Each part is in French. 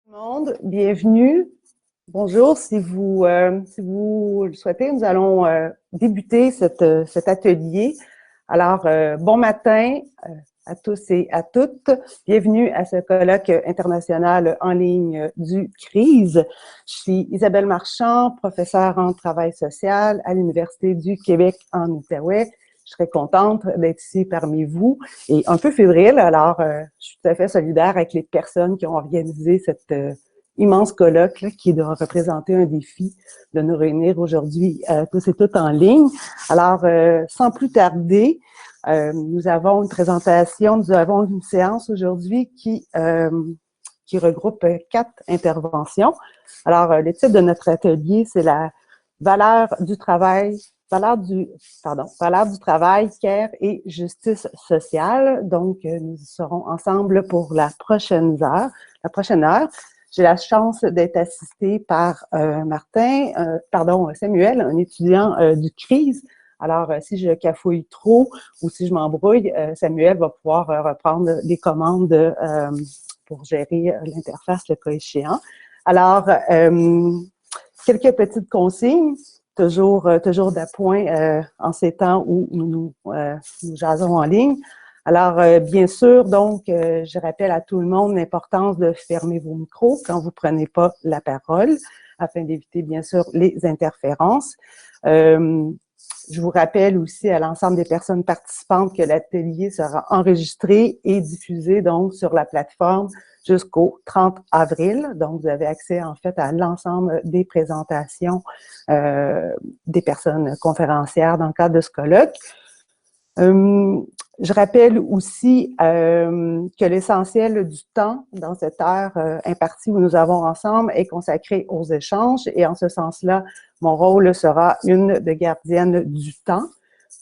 Tout le monde, bienvenue. Bonjour, si vous le souhaitez, nous allons débuter cet atelier. Alors, bon matin à tous et à toutes. Bienvenue à ce colloque international en ligne du CRISE. Je suis Isabelle Marchand, professeure en travail social à l'Université du Québec en Outaouais. Je serais contente d'être ici parmi vous et un peu fébrile, alors je suis tout à fait solidaire avec les personnes qui ont organisé cette immense colloque là, qui doit représenter un défi de nous réunir aujourd'hui tous et toutes en ligne. Alors, sans plus tarder, nous avons une séance aujourd'hui qui regroupe 4 interventions. Alors, le titre de notre atelier, c'est la valeur du travail, valeur du travail, care et justice sociale. Donc, nous serons ensemble pour la prochaine heure. J'ai la chance d'être assistée par Samuel, un étudiant du CRISE. Alors, si je cafouille trop ou si je m'embrouille, Samuel va pouvoir reprendre les commandes pour gérer l'interface le cas échéant. Alors, quelques petites consignes, toujours d'appoint en ces temps où nous jasons en ligne. Alors, bien sûr, donc, je rappelle à tout le monde l'importance de fermer vos micros quand vous prenez pas la parole, afin d'éviter, bien sûr, les interférences. Je vous rappelle aussi à l'ensemble des personnes participantes que l'atelier sera enregistré et diffusé donc sur la plateforme jusqu'au 30 avril. Donc, vous avez accès en fait à l'ensemble des présentations des personnes conférencières dans le cadre de ce colloque. Je rappelle aussi que l'essentiel du temps dans cette heure impartie où nous avons ensemble est consacré aux échanges et en ce sens-là, mon rôle sera une de gardienne du temps.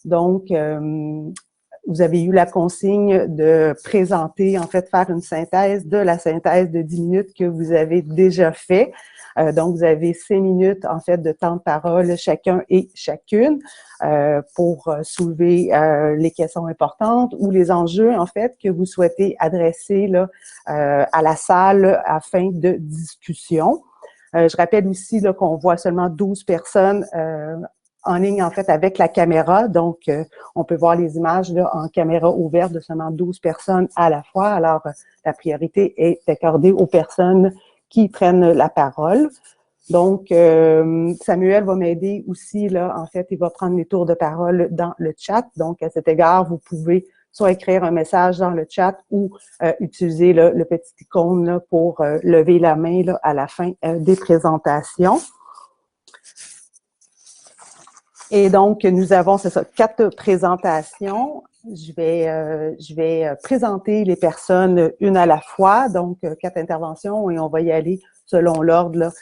Donc, vous avez eu la consigne de présenter, en fait, faire une synthèse de la synthèse de 10 minutes que vous avez déjà fait. Donc, vous avez 5 minutes, en fait, de temps de parole chacun et chacune pour soulever les questions importantes ou les enjeux, en fait, que vous souhaitez adresser là, à la salle afin de discussion. Je rappelle aussi qu'on voit seulement 12 personnes en ligne, en fait, avec la caméra. Donc, on peut voir les images là, en caméra ouverte de seulement 12 personnes à la fois. Alors, la priorité est accordée aux personnes qui prennent la parole. Donc, Samuel va m'aider aussi, là, en fait, il va prendre les tours de parole dans le chat. Donc, à cet égard, vous pouvez soit écrire un message dans le chat ou utiliser là, le petit icône là, pour lever la main là, à la fin des présentations. Et donc, nous avons, c'est ça, 4 présentations. Je vais présenter les personnes une à la fois, donc 4 interventions, et on va y aller selon l'ordre,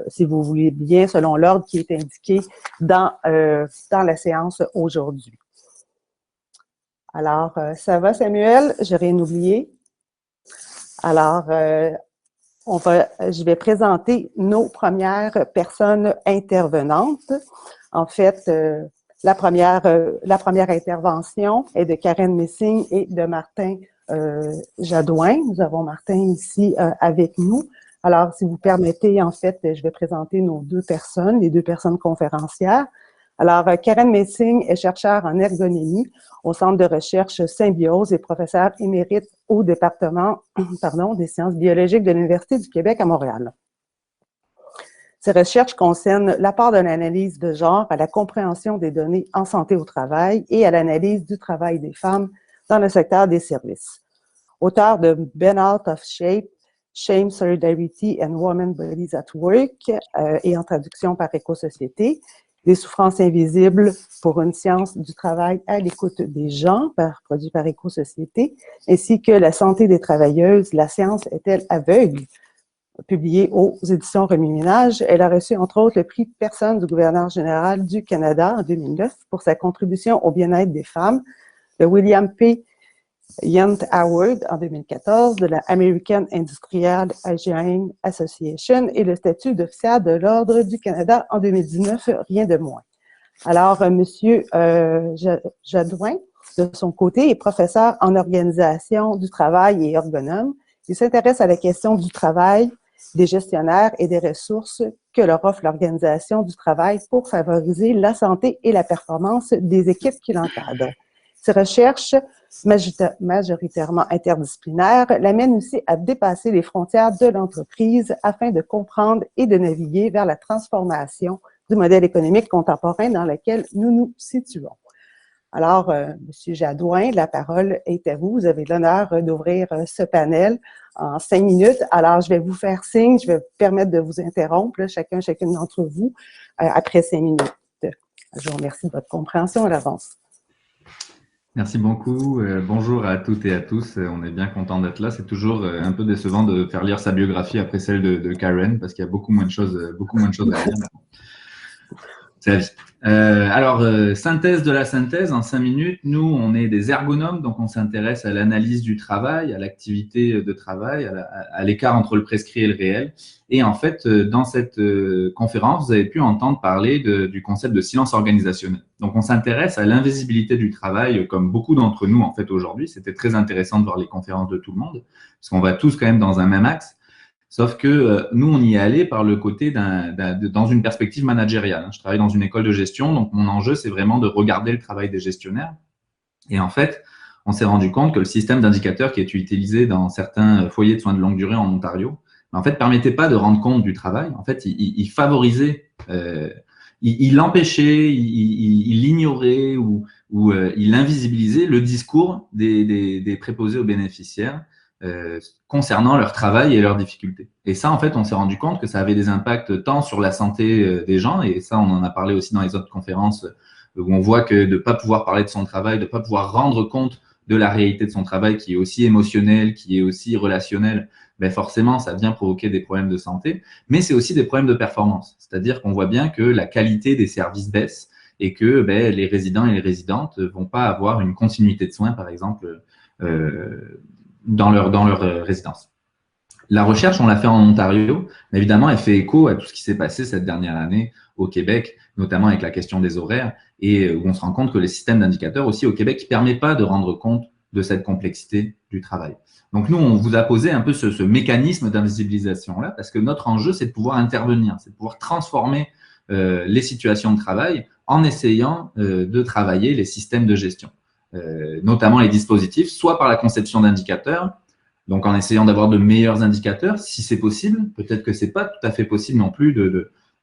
si vous voulez bien, selon l'ordre qui est indiqué dans la séance aujourd'hui. Alors, ça va, Samuel? J'ai rien oublié. Alors, je vais présenter nos premières personnes intervenantes. En fait, la première intervention est de Karen Messing et de Martin Jadouin. Nous avons Martin ici avec nous. Alors, si vous permettez, en fait, je vais présenter nos 2 personnes, les 2 personnes conférencières. Alors, Karen Messing est chercheure en ergonomie au Centre de recherche Symbiose et professeure émérite au département des sciences biologiques de l'Université du Québec à Montréal. Ces recherches concernent l'apport de l'analyse de genre à la compréhension des données en santé au travail et à l'analyse du travail des femmes dans le secteur des services. Auteur de Ben Out of Shape, Shame, Solidarity and Women Bodies at Work et en traduction par Éco-Société, des souffrances invisibles pour une science du travail à l'écoute des gens, produit par Éco-Société, ainsi que La santé des travailleuses, la science est-elle aveugle? Publié aux éditions Remue-Ménage. Elle a reçu, entre autres, le prix de personne du gouverneur général du Canada en 2009 pour sa contribution au bien-être des femmes, le William P. Yount Award en 2014 de la American Industrial Hygiene Association et le statut d'officier de l'Ordre du Canada en 2019, rien de moins. Alors, Monsieur Jadouin, de son côté, est professeur en organisation du travail et ergonome. Il s'intéresse à la question du travail, des gestionnaires et des ressources que leur offre l'organisation du travail pour favoriser la santé et la performance des équipes qui l'encadrent. Ces recherches, majoritairement interdisciplinaires, l'amènent aussi à dépasser les frontières de l'entreprise afin de comprendre et de naviguer vers la transformation du modèle économique contemporain dans lequel nous nous situons. Alors, M. Jadouin, la parole est à vous. Vous avez l'honneur d'ouvrir ce panel en 5 minutes. Alors, je vais vous faire signe, je vais vous permettre de vous interrompre, chacune d'entre vous, après 5 minutes. Je vous remercie de votre compréhension à l'avance. Merci beaucoup. Bonjour à toutes et à tous. On est bien content d'être là. C'est toujours un peu décevant de faire lire sa biographie après celle de Karen parce qu'il y a beaucoup moins de choses à lire. C'est la vie. Synthèse de la synthèse, en 5 minutes, nous, on est des ergonomes, donc on s'intéresse à l'analyse du travail, à l'activité de travail, à l'écart entre le prescrit et le réel. Et en fait, dans cette conférence, vous avez pu entendre parler du concept de silence organisationnel. Donc, on s'intéresse à l'invisibilité du travail, comme beaucoup d'entre nous, en fait, aujourd'hui. C'était très intéressant de voir les conférences de tout le monde, parce qu'on va tous quand même dans un même axe. Sauf que nous, on y est allé par le côté dans une perspective managériale. Je travaille dans une école de gestion, donc mon enjeu, c'est vraiment de regarder le travail des gestionnaires. Et en fait, on s'est rendu compte que le système d'indicateurs qui est utilisé dans certains foyers de soins de longue durée en Ontario, en fait, permettait pas de rendre compte du travail. En fait, il favorisait, il empêchait, il ignorait ou il invisibilisait le discours des préposés aux bénéficiaires concernant leur travail et leurs difficultés. Et ça, en fait, on s'est rendu compte que ça avait des impacts tant sur la santé des gens, et ça, on en a parlé aussi dans les autres conférences, où on voit que de ne pas pouvoir parler de son travail, de ne pas pouvoir rendre compte de la réalité de son travail, qui est aussi émotionnelle, qui est aussi relationnelle, ben forcément, ça vient provoquer des problèmes de santé, mais c'est aussi des problèmes de performance. C'est-à-dire qu'on voit bien que la qualité des services baisse et que ben, les résidents et les résidentes ne vont pas avoir une continuité de soins, par exemple, dans leur résidence. La recherche, on l'a fait en Ontario, mais évidemment, elle fait écho à tout ce qui s'est passé cette dernière année au Québec, notamment avec la question des horaires, et où on se rend compte que les systèmes d'indicateurs aussi au Québec ne permettent pas de rendre compte de cette complexité du travail. Donc nous, on vous a posé un peu ce mécanisme d'invisibilisation-là, parce que notre enjeu, c'est de pouvoir intervenir, c'est de pouvoir transformer les situations de travail en essayant de travailler les systèmes de gestion. Notamment les dispositifs, soit par la conception d'indicateurs, donc en essayant d'avoir de meilleurs indicateurs, si c'est possible, peut-être que c'est pas tout à fait possible non plus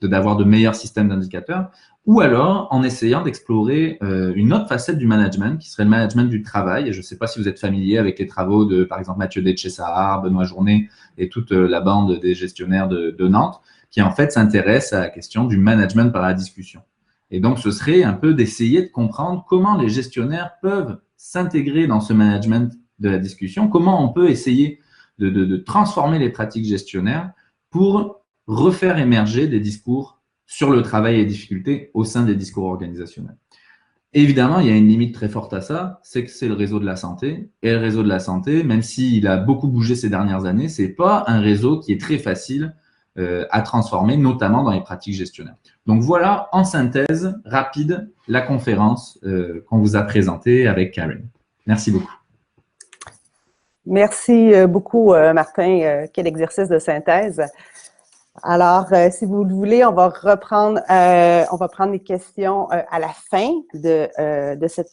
d'avoir de meilleurs systèmes d'indicateurs, ou alors en essayant d'explorer une autre facette du management, qui serait le management du travail. Et je ne sais pas si vous êtes familier avec les travaux de, par exemple, Mathieu Detchessahar, Benoît Journet et toute la bande des gestionnaires de Nantes, qui en fait s'intéressent à la question du management par la discussion. Et donc, ce serait un peu d'essayer de comprendre comment les gestionnaires peuvent s'intégrer dans ce management de la discussion, comment on peut essayer de transformer les pratiques gestionnaires pour refaire émerger des discours sur le travail et les difficultés au sein des discours organisationnels. Évidemment, il y a une limite très forte à ça, c'est que c'est le réseau de la santé. Et le réseau de la santé, même s'il a beaucoup bougé ces dernières années, ce n'est pas un réseau qui est très facile à transformer, notamment dans les pratiques gestionnaires. Donc voilà, en synthèse rapide, la conférence qu'on vous a présentée avec Karen. Merci beaucoup. Merci beaucoup, Martin. Quel exercice de synthèse. Alors, si vous le voulez, on va prendre les questions à la fin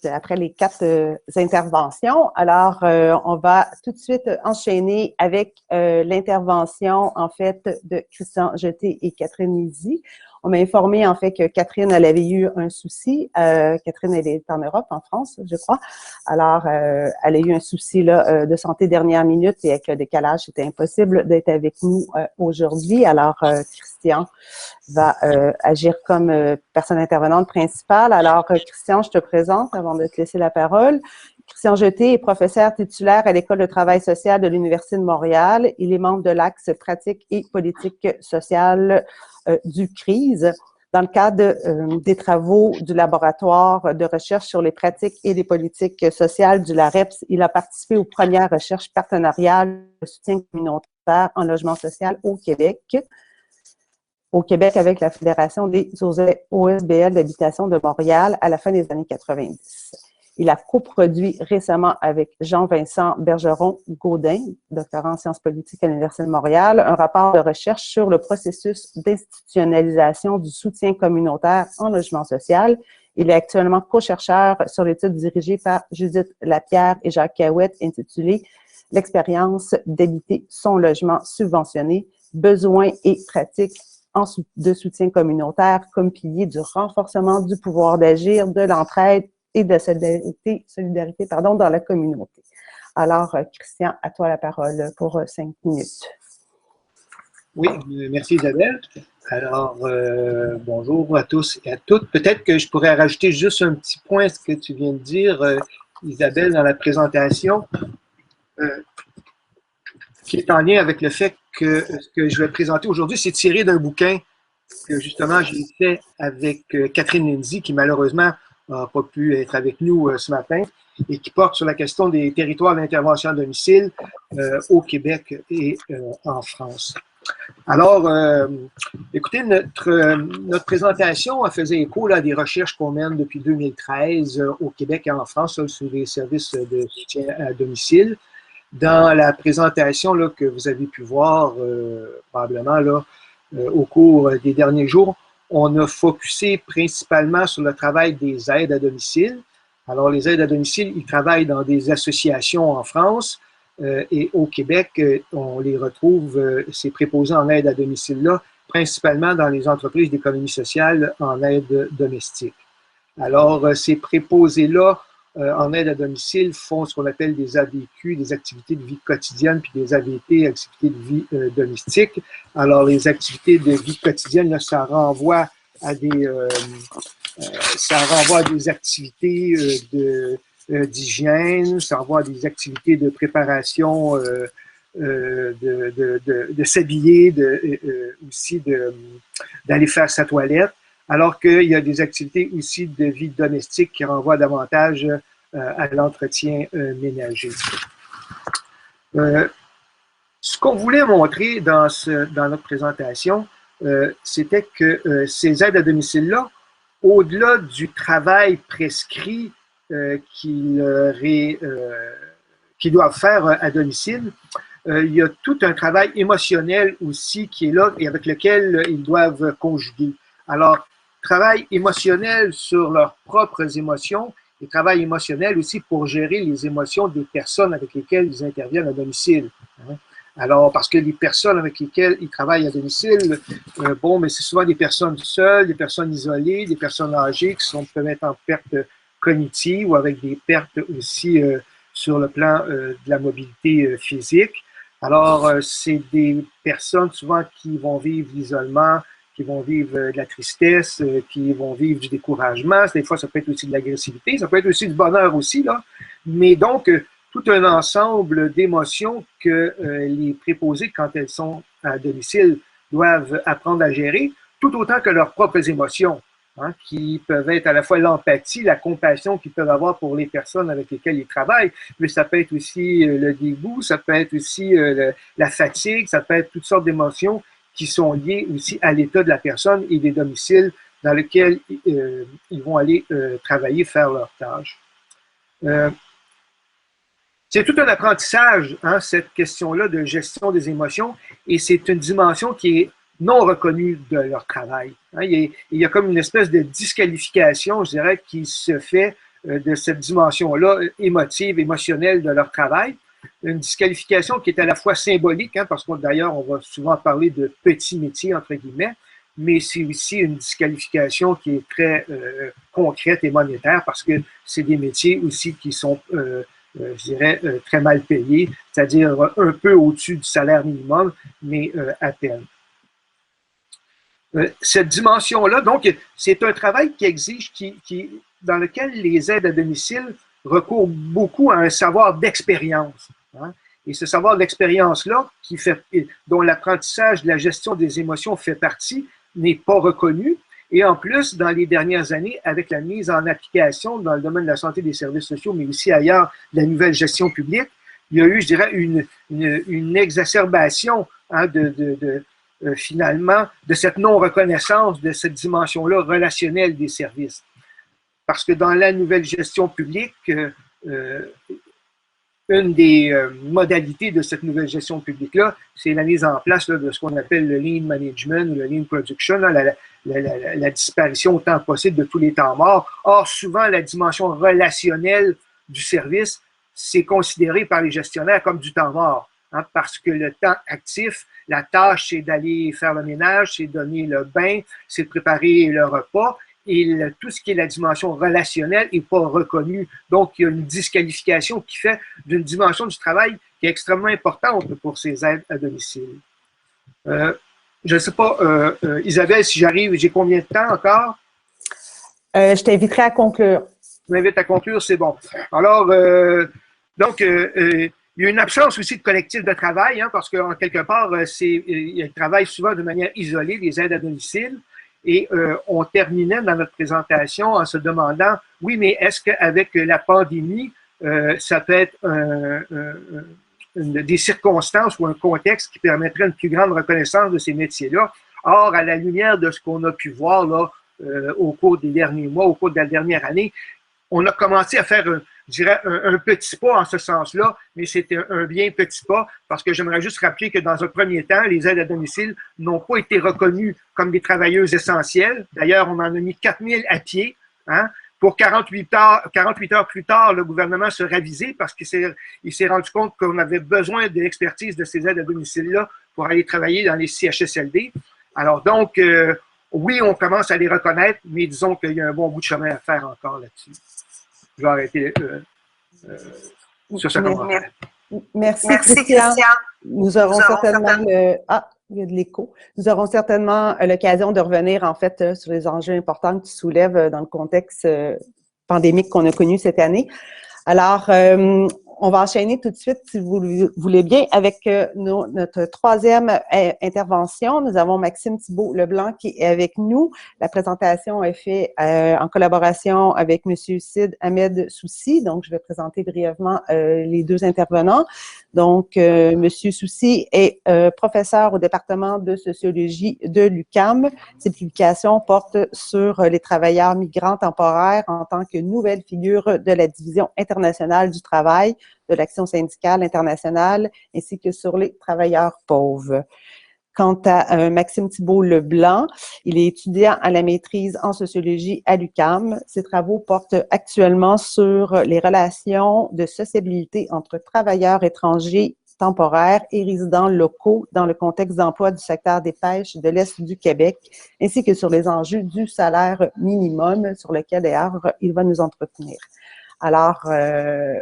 après les 4 interventions. Alors, on va tout de suite enchaîner avec l'intervention, en fait, de Christian Jeté et Catherine Lizzy. On m'a informé, en fait, que Catherine, elle avait eu un souci. Catherine, elle est en Europe, en France, je crois. Alors, elle a eu un souci là, de santé dernière minute et avec le décalage, c'était impossible d'être avec nous aujourd'hui. Alors, Christian va agir comme personne intervenante principale. Alors, Christian, je te présente avant de te laisser la parole. Christian Jeté est professeur titulaire à l'École de travail social de l'Université de Montréal. Il est membre de l'Axe pratique et politique sociale du CRISE. Dans le cadre des travaux du laboratoire de recherche sur les pratiques et les politiques sociales du LAREPS, il a participé aux premières recherches partenariales de soutien communautaire en logement social au Québec avec la Fédération des OSBL d'habitation de Montréal à la fin des années 90. Il a coproduit récemment avec Jean-Vincent Bergeron-Gaudin, doctorant en sciences politiques à l'Université de Montréal, un rapport de recherche sur le processus d'institutionnalisation du soutien communautaire en logement social. Il est actuellement co-chercheur sur l'étude dirigée par Judith Lapierre et Jacques Cahouette intitulée « L'expérience d'habiter son logement subventionné, besoins et pratiques de soutien communautaire comme pilier du renforcement du pouvoir d'agir, de l'entraide et de solidarité dans la communauté. » Alors, Christian, à toi la parole pour 5 minutes. Oui, merci Isabelle. Alors, bonjour à tous et à toutes. Peut-être que je pourrais rajouter juste un petit point à ce que tu viens de dire, Isabelle, dans la présentation, qui est en lien avec le fait que ce que je vais présenter aujourd'hui, c'est tiré d'un bouquin que justement j'ai fait avec Catherine Lindsay, qui malheureusement n'a pas pu être avec nous ce matin, et qui porte sur la question des territoires d'intervention à domicile au Québec et en France. Alors, écoutez, notre présentation faisait écho à des recherches qu'on mène depuis 2013 au Québec et en France sur les services de soutien à domicile. Dans la présentation là, que vous avez pu voir probablement là, au cours des derniers jours, on a focusé principalement sur le travail des aides à domicile. Alors, les aides à domicile, ils travaillent dans des associations en France et au Québec, on les retrouve, ces préposés en aide à domicile-là, principalement dans les entreprises d'économie sociale en aide domestique. Alors, ces préposés-là, en aide à domicile, font ce qu'on appelle des AVQ, des activités de vie quotidienne, puis des AVT, activités de vie domestique. Alors, les activités de vie quotidienne, là, ça renvoie à des activités d'hygiène, ça renvoie à des activités de préparation, de s'habiller, aussi d'aller faire sa toilette. Alors qu'il y a des activités aussi de vie domestique qui renvoient davantage à l'entretien ménager. Ce qu'on voulait montrer dans notre présentation, c'était que ces aides à domicile-là, au-delà du travail prescrit qu'ils doivent faire à domicile, il y a tout un travail émotionnel aussi qui est là et avec lequel ils doivent conjuguer. Alors, travail émotionnel sur leurs propres émotions et travail émotionnel aussi pour gérer les émotions des personnes avec lesquelles ils interviennent à domicile. Alors, parce que les personnes avec lesquelles ils travaillent à domicile, bon, mais c'est souvent des personnes seules, des personnes isolées, des personnes âgées qui peuvent être en perte cognitive ou avec des pertes aussi sur le plan de la mobilité physique. Alors, c'est des personnes souvent qui vont vivre l'isolement, qui vont vivre de la tristesse, qui vont vivre du découragement. Des fois, ça peut être aussi de l'agressivité, ça peut être aussi du bonheur aussi, là. Mais donc, tout un ensemble d'émotions que les préposés, quand elles sont à domicile, doivent apprendre à gérer, tout autant que leurs propres émotions, hein, qui peuvent être à la fois l'empathie, la compassion qu'ils peuvent avoir pour les personnes avec lesquelles ils travaillent, mais ça peut être aussi le dégoût, ça peut être aussi la fatigue, ça peut être toutes sortes d'émotions qui sont liées aussi à l'état de la personne et des domiciles dans lesquels ils vont aller travailler, faire leurs tâches. C'est tout un apprentissage, hein, cette question-là de gestion des émotions, et c'est une dimension qui est non reconnue de leur travail. Hein, il y a comme une espèce de disqualification, je dirais, qui se fait de cette dimension-là émotive, émotionnelle de leur travail. Une disqualification qui est à la fois symbolique, hein, parce que d'ailleurs, on va souvent parler de petits métiers, entre guillemets, mais c'est aussi une disqualification qui est très concrète et monétaire, parce que c'est des métiers aussi qui sont, je dirais, très mal payés, c'est-à-dire un peu au-dessus du salaire minimum, mais à peine. Cette dimension-là, donc, c'est un travail qui exige, dans lequel les aides à domicile recourent beaucoup à un savoir d'expérience. Hein? Et ce savoir d'expérience-là, dont l'apprentissage de la gestion des émotions fait partie, n'est pas reconnu. Et en plus, dans les dernières années, avec la mise en application dans le domaine de la santé et des services sociaux, mais aussi ailleurs, de la nouvelle gestion publique, il y a eu, je dirais, une exacerbation, hein, finalement, de cette non-reconnaissance de cette dimension-là relationnelle des services. parce que dans la nouvelle gestion publique, une des modalités de cette nouvelle gestion publique-là, c'est la mise en place là, de ce qu'on appelle le lean management ou le lean production, là, la disparition autant possible de tous les temps morts. Or, souvent, la dimension relationnelle du service, c'est considéré par les gestionnaires comme du temps mort, hein, parce que le temps actif, la tâche, c'est d'aller faire le ménage, c'est donner le bain, c'est de préparer le repas, et tout ce qui est la dimension relationnelle n'est pas reconnu. Donc, il y a une disqualification qui fait d'une dimension du travail qui est extrêmement importante pour ces aides à domicile. Je ne sais pas, Isabelle, si j'arrive, j'ai combien de temps encore? Je t'inviterai à conclure. Je m'invite à conclure, c'est bon. Alors, donc, il y a une absence aussi de collectif de travail, hein, parce qu'en quelque part, ils travaillent souvent de manière isolée, les aides à domicile. Et on terminait dans notre présentation en se demandant, oui, mais est-ce qu'avec la pandémie, ça peut être des circonstances ou un contexte qui permettrait une plus grande reconnaissance de ces métiers-là? Or, à la lumière de ce qu'on a pu voir là, au cours des derniers mois, au cours de la dernière année, on a commencé à faire, je dirais, un petit pas en ce sens-là, mais c'était un bien petit pas, parce que j'aimerais juste rappeler que dans un premier temps, les aides à domicile n'ont pas été reconnues comme des travailleuses essentielles. D'ailleurs, on en a mis 4000 à pied. Hein. Pour 48 heures plus tard, le gouvernement se ravisait parce qu'il s'est rendu compte qu'on avait besoin de l'expertise de ces aides à domicile-là pour aller travailler dans les CHSLD. Alors donc, oui, on commence à les reconnaître, mais disons qu'il y a un bon bout de chemin à faire encore là-dessus. Je vais arrêter sur ce commentaire. Merci, Christian. Nous aurons certainement il y a de l'écho. Nous aurons certainement l'occasion de revenir, en fait, sur les enjeux importants que tu soulèves dans le contexte pandémique qu'on a connu cette année. Alors, on va enchaîner tout de suite, si vous le voulez bien, avec notre troisième intervention. Nous avons Maxime Thibault-Leblanc qui est avec nous. La présentation est faite en collaboration avec M. Sid Ahmed Soussi. Donc, je vais présenter brièvement les deux intervenants. Donc, M. Soussi est professeur au département de sociologie de l'UQAM. Ses publications portent sur les travailleurs migrants temporaires en tant que nouvelle figure de la division internationale du travail, de l'action syndicale internationale, ainsi que sur les travailleurs pauvres. Quant à Maxime Thibault-Leblanc, il est étudiant à la maîtrise en sociologie à l'UQAM. Ses travaux portent actuellement sur les relations de sociabilité entre travailleurs étrangers temporaires et résidents locaux dans le contexte d'emploi du secteur des pêches de l'Est du Québec, ainsi que sur les enjeux du salaire minimum, sur lequel d'ailleurs il va nous entretenir. Alors,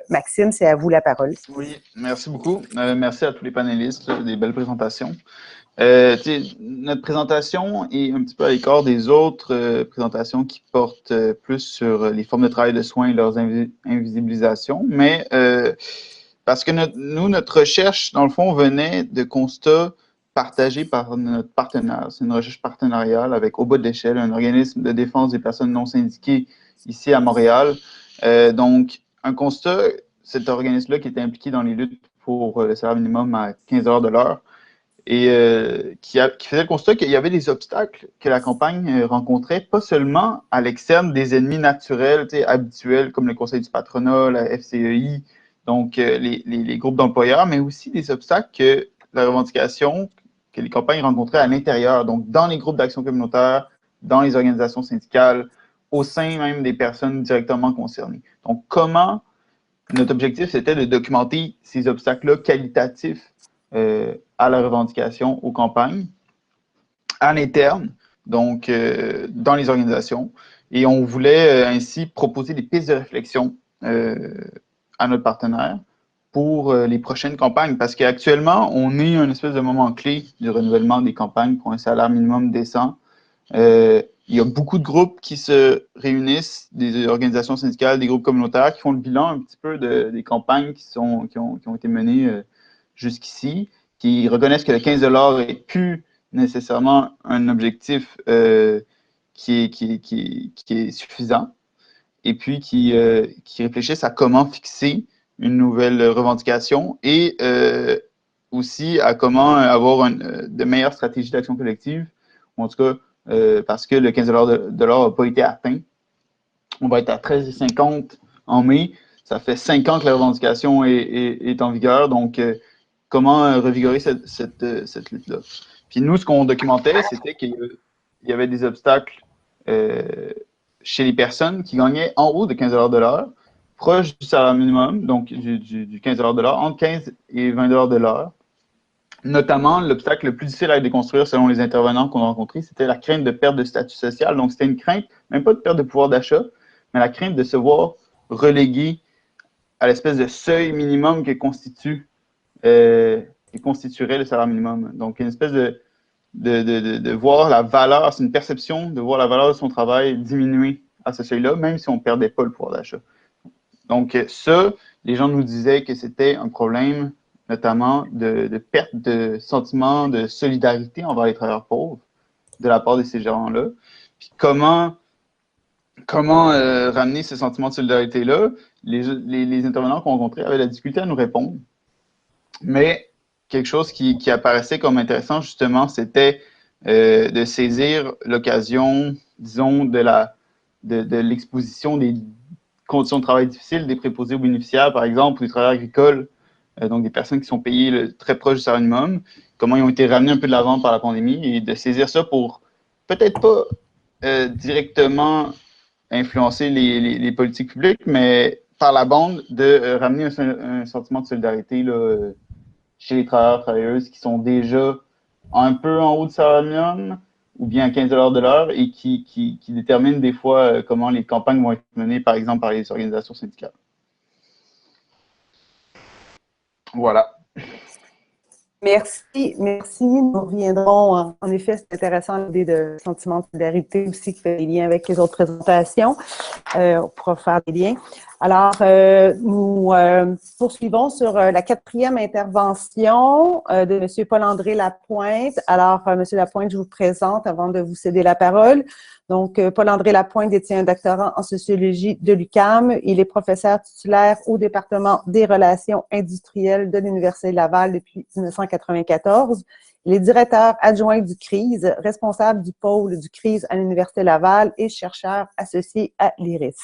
Maxime, c'est à vous la parole. Oui, merci beaucoup. Merci à tous les panélistes, là, des belles présentations. Notre présentation est un petit peu à l'écart des autres présentations qui portent plus sur les formes de travail de soins et leurs invisibilisations, mais parce que notre recherche, dans le fond, venait de constats partagés par notre partenaire. C'est une recherche partenariale avec Au bout de l'échelle, un organisme de défense des personnes non syndiquées ici à Montréal. Donc, un constat, cet organisme-là qui était impliqué dans les luttes pour le salaire minimum à 15 $ de l'heure et qui faisait le constat qu'il y avait des obstacles que la campagne rencontrait, pas seulement à l'externe des ennemis naturels, habituels, comme le Conseil du patronat, la FCEI, donc les groupes d'employeurs, mais aussi des obstacles que la revendication, que les campagnes rencontraient à l'intérieur, donc dans les groupes d'action communautaire, dans les organisations syndicales, au sein même des personnes directement concernées. Donc, comment notre objectif, c'était de documenter ces obstacles-là qualitatifs à la revendication aux campagnes, à l'interne, donc dans les organisations. Et on voulait ainsi proposer des pistes de réflexion à notre partenaire pour les prochaines campagnes, parce qu'actuellement, on est à une espèce de moment clé du renouvellement des campagnes pour un salaire minimum décent. Il y a beaucoup de groupes qui se réunissent, des organisations syndicales, des groupes communautaires qui font le bilan un petit peu des campagnes qui ont été menées jusqu'ici, qui reconnaissent que le 15 $ n'est plus nécessairement un objectif qui est suffisant, et puis qui réfléchissent à comment fixer une nouvelle revendication et aussi à comment avoir de meilleures stratégies d'action collective, ou en tout cas, parce que le 15 $ de l'heure n'a pas été atteint On va être à 13,50 en mai. Ça fait 5 ans que la revendication est en vigueur. Donc, comment revigorer cette lutte-là? Puis nous, ce qu'on documentait, c'était qu'il y avait des obstacles chez les personnes qui gagnaient en haut de 15 $ de l'heure, proche du salaire minimum, donc du 15 $ de l'heure, entre 15 et 20 $ de l'heure. Notamment, l'obstacle le plus difficile à déconstruire selon les intervenants qu'on a rencontrés, c'était la crainte de perte de statut social. Donc, c'était une crainte, même pas de perte de pouvoir d'achat, mais la crainte de se voir relégué à l'espèce de seuil minimum qui constituerait le salaire minimum. Donc, une espèce de voir la valeur, c'est une perception de voir la valeur de son travail diminuer à ce seuil-là, même si on ne perdait pas le pouvoir d'achat. Donc, ça, les gens nous disaient que c'était un problème notamment de perte de sentiment de solidarité envers les travailleurs pauvres de la part de ces gérants-là. Puis comment ramener ce sentiment de solidarité-là? Les intervenants qu'on rencontrait avaient la difficulté à nous répondre. Mais quelque chose qui apparaissait comme intéressant, justement, c'était de saisir l'occasion, disons, de l'exposition des conditions de travail difficiles des préposés aux bénéficiaires, par exemple, ou des travailleurs agricoles, donc des personnes qui sont payées très proche du salaire minimum, comment ils ont été ramenés un peu de l'avant par la pandémie, et de saisir ça pour peut-être pas directement influencer les politiques publiques, mais par la bande de ramener un sentiment de solidarité là, chez les travailleurs, travailleuses qui sont déjà un peu en haut du salaire minimum, ou bien à 15 $ de l'heure, et qui déterminent des fois comment les campagnes vont être menées, par exemple, par les organisations syndicales. Voilà. Merci. Nous reviendrons. En effet, c'est intéressant l'idée de sentiment de solidarité aussi qui fait des liens avec les autres présentations. On pourra faire des liens. Alors, nous poursuivons sur la 4e intervention de M. Paul-André Lapointe. Alors, M. Lapointe, je vous présente avant de vous céder la parole. Donc, Paul-André Lapointe détient un doctorat en sociologie de l'UQAM. Il est professeur titulaire au département des relations industrielles de l'Université Laval depuis 1994. Il est directeur adjoint du CRISE, responsable du pôle du CRISE à l'Université Laval et chercheur associé à l'IRIS.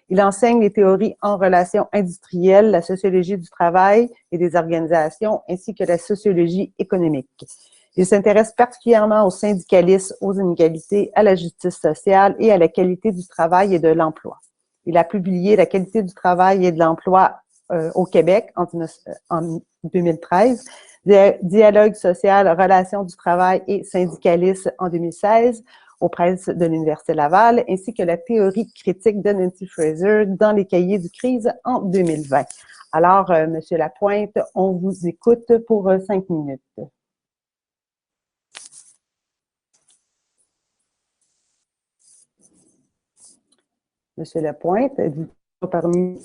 Il enseigne les théories en relations industrielles, la sociologie du travail et des organisations, ainsi que la sociologie économique. Il s'intéresse particulièrement au syndicalisme, aux inégalités, à la justice sociale et à la qualité du travail et de l'emploi. Il a publié La qualité du travail et de l'emploi au Québec en 2013, Dialogue social, relations du travail et syndicalisme en 2016, aux presses de l'Université Laval, ainsi que la théorie critique de Nancy Fraser dans les cahiers du CRISE en 2020. Alors, M. Lapointe, on vous écoute pour 5 minutes. Monsieur Lapointe, êtes-vous parmi?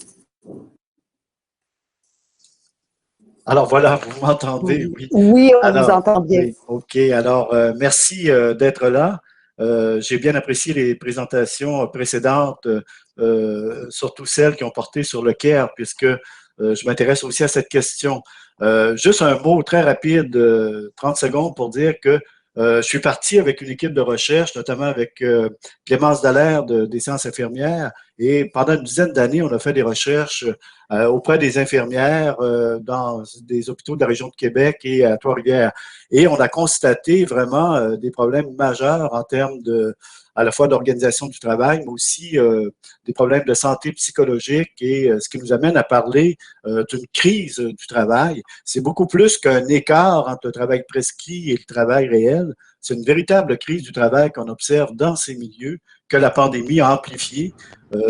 Alors voilà, vous m'entendez, oui. Oui, on vous entend bien. Oui, OK, alors merci d'être là. J'ai bien apprécié les présentations précédentes, surtout celles qui ont porté sur le CARE, puisque je m'intéresse aussi à cette question. Juste un mot très rapide, 30 secondes, pour dire que je suis parti avec une équipe de recherche, notamment avec Clémence Dallaire des sciences infirmières, et pendant une dizaine d'années, on a fait des recherches auprès des infirmières dans des hôpitaux de la région de Québec et à Trois-Rivières. Et on a constaté vraiment des problèmes majeurs en termes à la fois d'organisation du travail, mais aussi des problèmes de santé psychologique, et ce qui nous amène à parler d'une crise du travail. C'est beaucoup plus qu'un écart entre le travail prescrit et le travail réel. C'est une véritable crise du travail qu'on observe dans ces milieux que la pandémie a amplifié.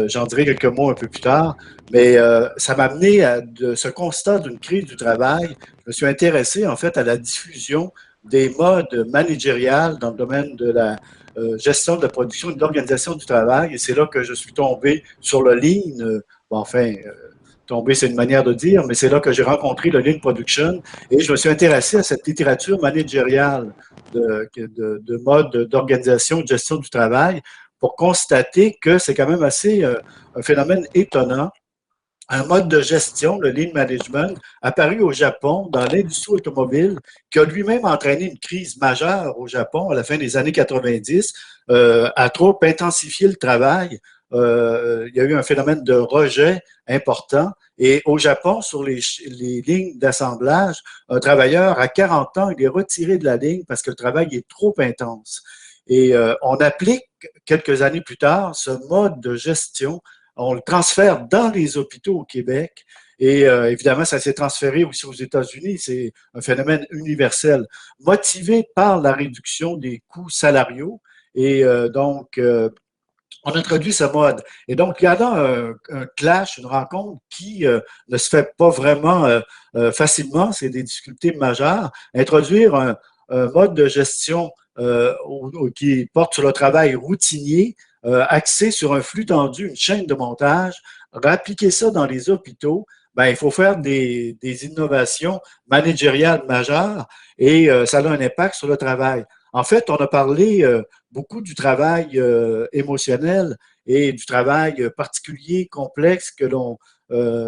J'en dirai quelques mots un peu plus tard, mais ça m'a amené à ce constat d'une crise du travail. Je me suis intéressé en fait à la diffusion des modes managériales dans le domaine de la gestion de la production et de l'organisation du travail. Et c'est là que je suis tombé sur le Lean. Tomber, c'est une manière de dire, mais c'est là que j'ai rencontré le Lean Production et je me suis intéressé à cette littérature managériale de mode d'organisation et de gestion du travail pour constater que c'est quand même assez un phénomène étonnant. Un mode de gestion, le Lean Management, apparu au Japon dans l'industrie automobile, qui a lui-même entraîné une crise majeure au Japon à la fin des années 90, à trop intensifier le travail, il y a eu un phénomène de rejet important. Et au Japon, sur les lignes d'assemblage, un travailleur à 40 ans, il est retiré de la ligne parce que le travail est trop intense. Et on applique quelques années plus tard ce mode de gestion. On le transfère dans les hôpitaux au Québec. Et évidemment, ça s'est transféré aussi aux États-Unis. C'est un phénomène universel, motivé par la réduction des coûts salariaux. Et donc, on introduit ce mode. Et donc, il y a là un clash, une rencontre qui ne se fait pas vraiment facilement. C'est des difficultés majeures. Introduire un mode de gestion qui porte sur le travail routinier, axé sur un flux tendu, une chaîne de montage, appliquer ça dans les hôpitaux, ben, il faut faire des innovations managériales majeures et ça a un impact sur le travail. En fait, on a parlé beaucoup du travail émotionnel et du travail particulier, complexe que l'on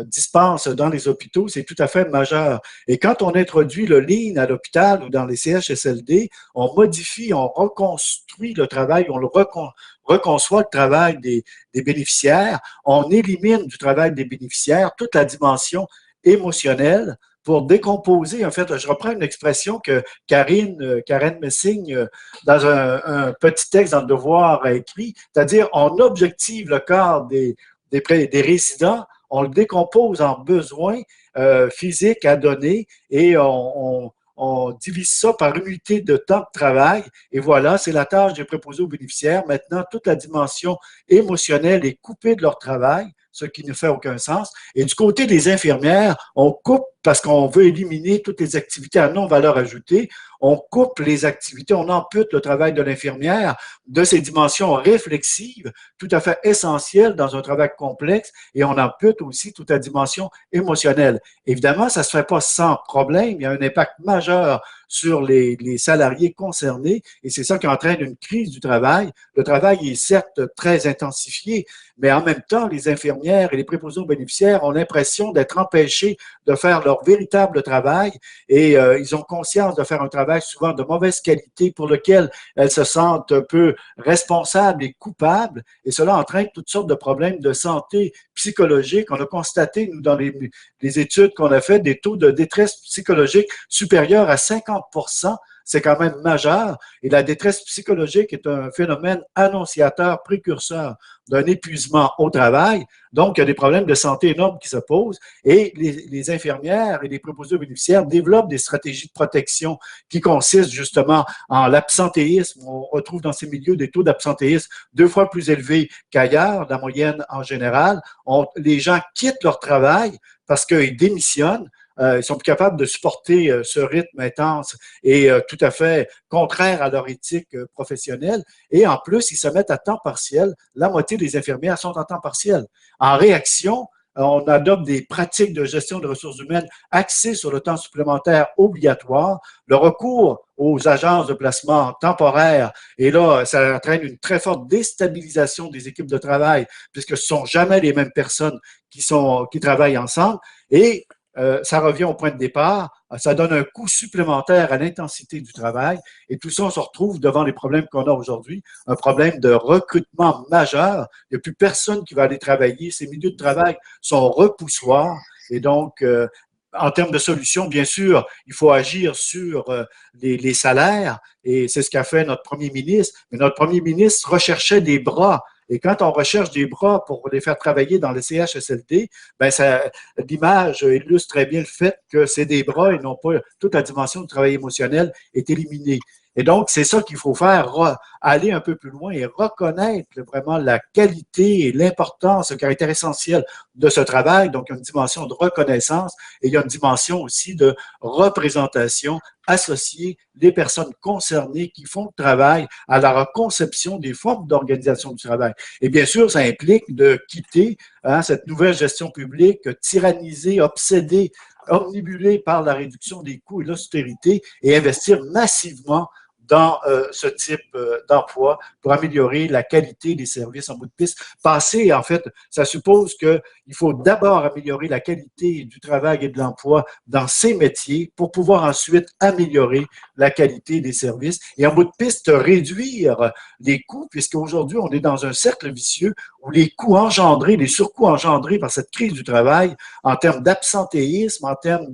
dispense dans les hôpitaux, c'est tout à fait majeur. Et quand on introduit le Lean à l'hôpital ou dans les CHSLD, on modifie, on reconstruit le travail, on le reconçoit le travail des bénéficiaires, on élimine du travail des bénéficiaires toute la dimension émotionnelle pour décomposer. En fait, je reprends une expression que Karen Messing, dans un petit texte dans le Devoir, a écrit, c'est-à-dire on objective le corps des résidents, on le décompose en besoins physiques à donner et on divise ça par unité de temps de travail. Et voilà, c'est la tâche des préposés aux bénéficiaires. Maintenant, toute la dimension émotionnelle est coupée de leur travail, ce qui ne fait aucun sens. Et du côté des infirmières, on coupe parce qu'on veut éliminer toutes les activités à non-valeur ajoutée. On coupe les activités, on ampute le travail de l'infirmière de ces dimensions réflexives, tout à fait essentielles dans un travail complexe, et on ampute aussi toute la dimension émotionnelle. Évidemment, ça ne se fait pas sans problème, il y a un impact majeur sur les salariés concernés, et c'est ça qui entraîne une crise du travail. Le travail est certes très intensifié, mais en même temps, les infirmières et les préposés aux bénéficiaires ont l'impression d'être empêchés de faire leur véritable travail et ils ont conscience de faire un travail souvent de mauvaise qualité pour lequel elles se sentent un peu responsables et coupables et cela entraîne toutes sortes de problèmes de santé psychologique. On a constaté, nous, dans les études qu'on a faites, des taux de détresse psychologique supérieurs à 50%. C'est quand même majeur. Et la détresse psychologique est un phénomène annonciateur, précurseur d'un épuisement au travail. Donc, il y a des problèmes de santé énormes qui se posent. Et les infirmières et les préposés aux bénéficiaires développent des stratégies de protection qui consistent justement en l'absentéisme. On retrouve dans ces milieux des taux d'absentéisme 2 fois plus élevés qu'ailleurs, la moyenne en général. Les gens quittent leur travail parce qu'ils démissionnent. Ils sont plus capables de supporter ce rythme intense et tout à fait contraire à leur éthique professionnelle. Et en plus, ils se mettent à temps partiel. La moitié des infirmières sont à temps partiel. En réaction, on adopte des pratiques de gestion de ressources humaines axées sur le temps supplémentaire obligatoire, le recours aux agences de placement temporaires. Et là, ça entraîne une très forte déstabilisation des équipes de travail puisque ce ne sont jamais les mêmes personnes qui travaillent ensemble. Et ça revient au point de départ, ça donne un coût supplémentaire à l'intensité du travail et tout ça, on se retrouve devant les problèmes qu'on a aujourd'hui, un problème de recrutement majeur. Il n'y a plus personne qui va aller travailler. Ces milieux de travail sont repoussoirs et donc, en termes de solutions, bien sûr, il faut agir sur les salaires et c'est ce qu'a fait notre premier ministre. Mais notre premier ministre recherchait des bras. Et quand on recherche des bras pour les faire travailler dans le CHSLD, ben l'image illustre très bien le fait que c'est des bras et non pas toute la dimension du travail émotionnel est éliminée. Et donc, c'est ça qu'il faut faire, aller un peu plus loin et reconnaître vraiment la qualité et l'importance, le caractère essentiel de ce travail. Donc, il y a une dimension de reconnaissance et il y a une dimension aussi de représentation, associer les personnes concernées qui font le travail à la reconception des formes d'organisation du travail. Et bien sûr, ça implique de quitter cette nouvelle gestion publique tyrannisée, obsédée, omnibulée par la réduction des coûts et l'austérité et investir massivement dans ce type d'emploi pour améliorer la qualité des services en bout de piste. Passer, en fait, ça suppose qu'il faut d'abord améliorer la qualité du travail et de l'emploi dans ces métiers pour pouvoir ensuite améliorer la qualité des services et en bout de piste réduire les coûts puisqu'aujourd'hui, on est dans un cercle vicieux ou les coûts engendrés, les surcoûts engendrés par cette crise du travail en termes d'absentéisme, en termes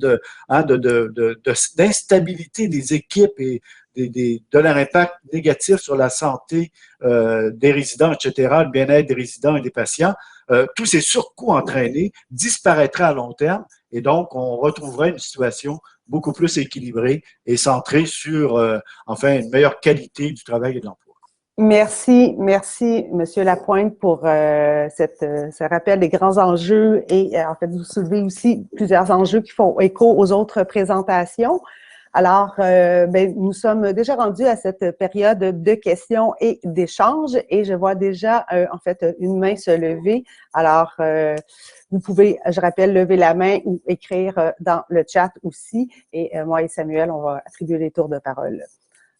d'instabilité des équipes et de leur impact négatif sur la santé des résidents, etc., le bien-être des résidents et des patients, tous ces surcoûts entraînés disparaîtraient à long terme et donc on retrouverait une situation beaucoup plus équilibrée et centrée sur, enfin, une meilleure qualité du travail et de l'emploi. Merci, Monsieur Lapointe, pour ce rappel des grands enjeux et en fait, vous soulevez aussi plusieurs enjeux qui font écho aux autres présentations. Alors, nous sommes déjà rendus à cette période de questions et d'échanges et je vois déjà, en fait, une main se lever. Alors, vous pouvez, je rappelle, lever la main ou écrire dans le chat aussi. Et moi et Samuel, on va attribuer les tours de parole.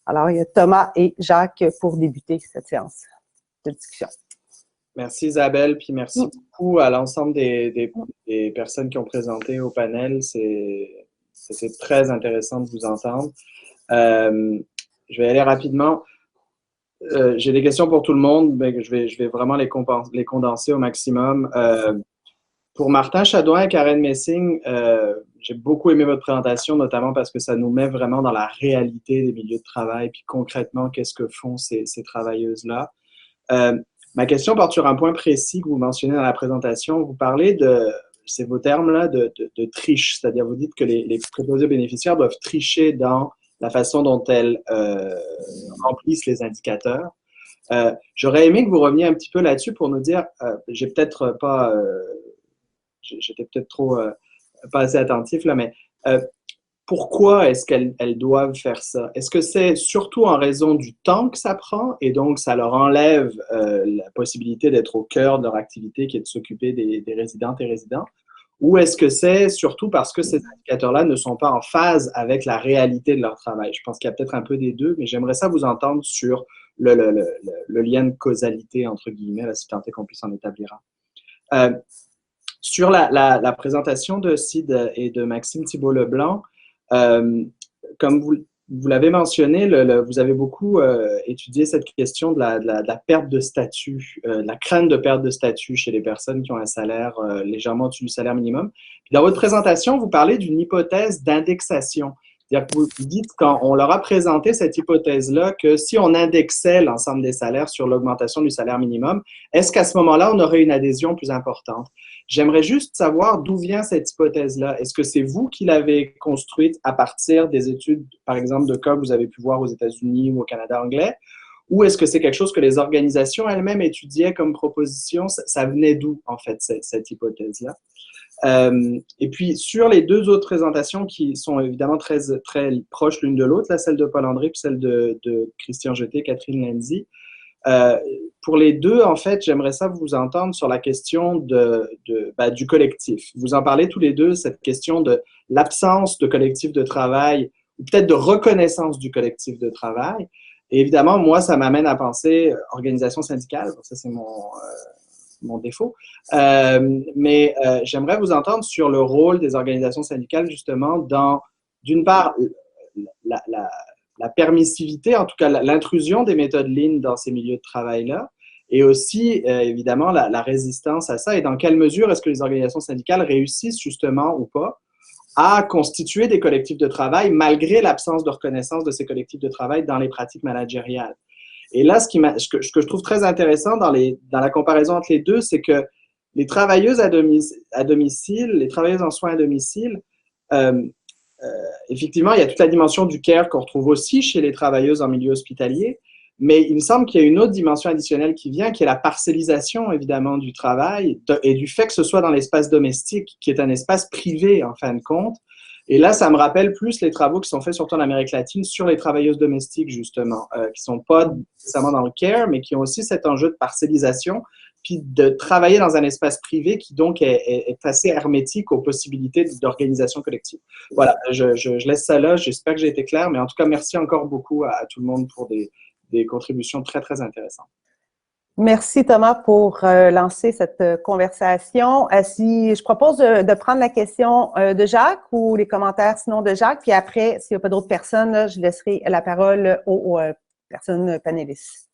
Alors, il y a Thomas et Jacques pour débuter cette séance de discussion. Merci Isabelle, puis merci beaucoup à l'ensemble des personnes qui ont présenté au panel. C'était très intéressant de vous entendre. Je vais aller rapidement. J'ai des questions pour tout le monde, mais je vais vraiment les condenser au maximum. Pour Martin Chadouin et Karen Messing, j'ai beaucoup aimé votre présentation, notamment parce que ça nous met vraiment dans la réalité des milieux de travail, puis concrètement, qu'est-ce que font ces travailleuses-là. Ma question porte sur un point précis que vous mentionnez dans la présentation. Vous parlez c'est vos termes-là, de triche, c'est-à-dire vous dites que les préposés bénéficiaires doivent tricher dans la façon dont elles remplissent les indicateurs. J'aurais aimé que vous reveniez un petit peu là-dessus pour nous dire, j'étais peut-être trop pas assez attentif là, mais pourquoi est-ce qu'elles doivent faire ça? Est-ce que c'est surtout en raison du temps que ça prend et donc ça leur enlève la possibilité d'être au cœur de leur activité qui est de s'occuper des résidentes et résidents? Ou est-ce que c'est surtout parce que ces indicateurs-là ne sont pas en phase avec la réalité de leur travail? Je pense qu'il y a peut-être un peu des deux, mais j'aimerais ça vous entendre sur le lien de causalité, entre guillemets, là, si tant est qu'on puisse en établir un. Sur la présentation de Sid et de Maxime Thibault-Leblanc, comme vous l'avez mentionné, vous avez beaucoup étudié cette question de la perte de statut, la crainte de perte de statut chez les personnes qui ont un salaire légèrement au-dessus du salaire minimum. Puis dans votre présentation, vous parlez d'une hypothèse d'indexation. C'est-à-dire que vous dites, quand on leur a présenté cette hypothèse-là, que si on indexait l'ensemble des salaires sur l'augmentation du salaire minimum, est-ce qu'à ce moment-là, on aurait une adhésion plus importante? J'aimerais juste savoir d'où vient cette hypothèse-là. Est-ce que c'est vous qui l'avez construite à partir des études, par exemple, de cas que vous avez pu voir aux États-Unis ou au Canada anglais? Ou est-ce que c'est quelque chose que les organisations elles-mêmes étudiaient comme proposition? Ça venait d'où, en fait, cette hypothèse-là? Et puis, sur les deux autres présentations qui sont évidemment très, très proches l'une de l'autre, celle de Paul André puis celle de Christian Jeté, Catherine Lenzi, pour les deux, en fait, j'aimerais ça vous entendre sur la question du collectif. Vous en parlez tous les deux, cette question de l'absence de collectif de travail ou peut-être de reconnaissance du collectif de travail. Et évidemment, moi, ça m'amène à penser organisation syndicale. Ça, c'est mon défaut. Mais j'aimerais vous entendre sur le rôle des organisations syndicales, justement, dans, d'une part, la permissivité, en tout cas l'intrusion des méthodes lean dans ces milieux de travail-là, et aussi, évidemment, la résistance à ça, et dans quelle mesure est-ce que les organisations syndicales réussissent, justement, ou pas, à constituer des collectifs de travail malgré l'absence de reconnaissance de ces collectifs de travail dans les pratiques managériales. Et là, ce que je trouve très intéressant dans la comparaison entre les deux, c'est que les travailleuses à domicile, les travailleuses en soins à domicile, effectivement, il y a toute la dimension du care qu'on retrouve aussi chez les travailleuses en milieu hospitalier, mais il me semble qu'il y a une autre dimension additionnelle qui vient, qui est la parcellisation, évidemment, du travail et du fait que ce soit dans l'espace domestique, qui est un espace privé, en fin de compte. Et là, ça me rappelle plus les travaux qui sont faits surtout en Amérique latine sur les travailleuses domestiques, justement, qui ne sont pas nécessairement dans le care, mais qui ont aussi cet enjeu de parcellisation, puis de travailler dans un espace privé qui, donc, est assez hermétique aux possibilités d'organisation collective. Voilà, je laisse ça là. J'espère que j'ai été clair, mais en tout cas, merci encore beaucoup à tout le monde pour des contributions très, très intéressantes. Merci Thomas pour lancer cette conversation. Si je propose de prendre la question de Jacques ou les commentaires sinon de Jacques, puis après, s'il n'y a pas d'autres personnes, là, je laisserai la parole aux personnes panélistes.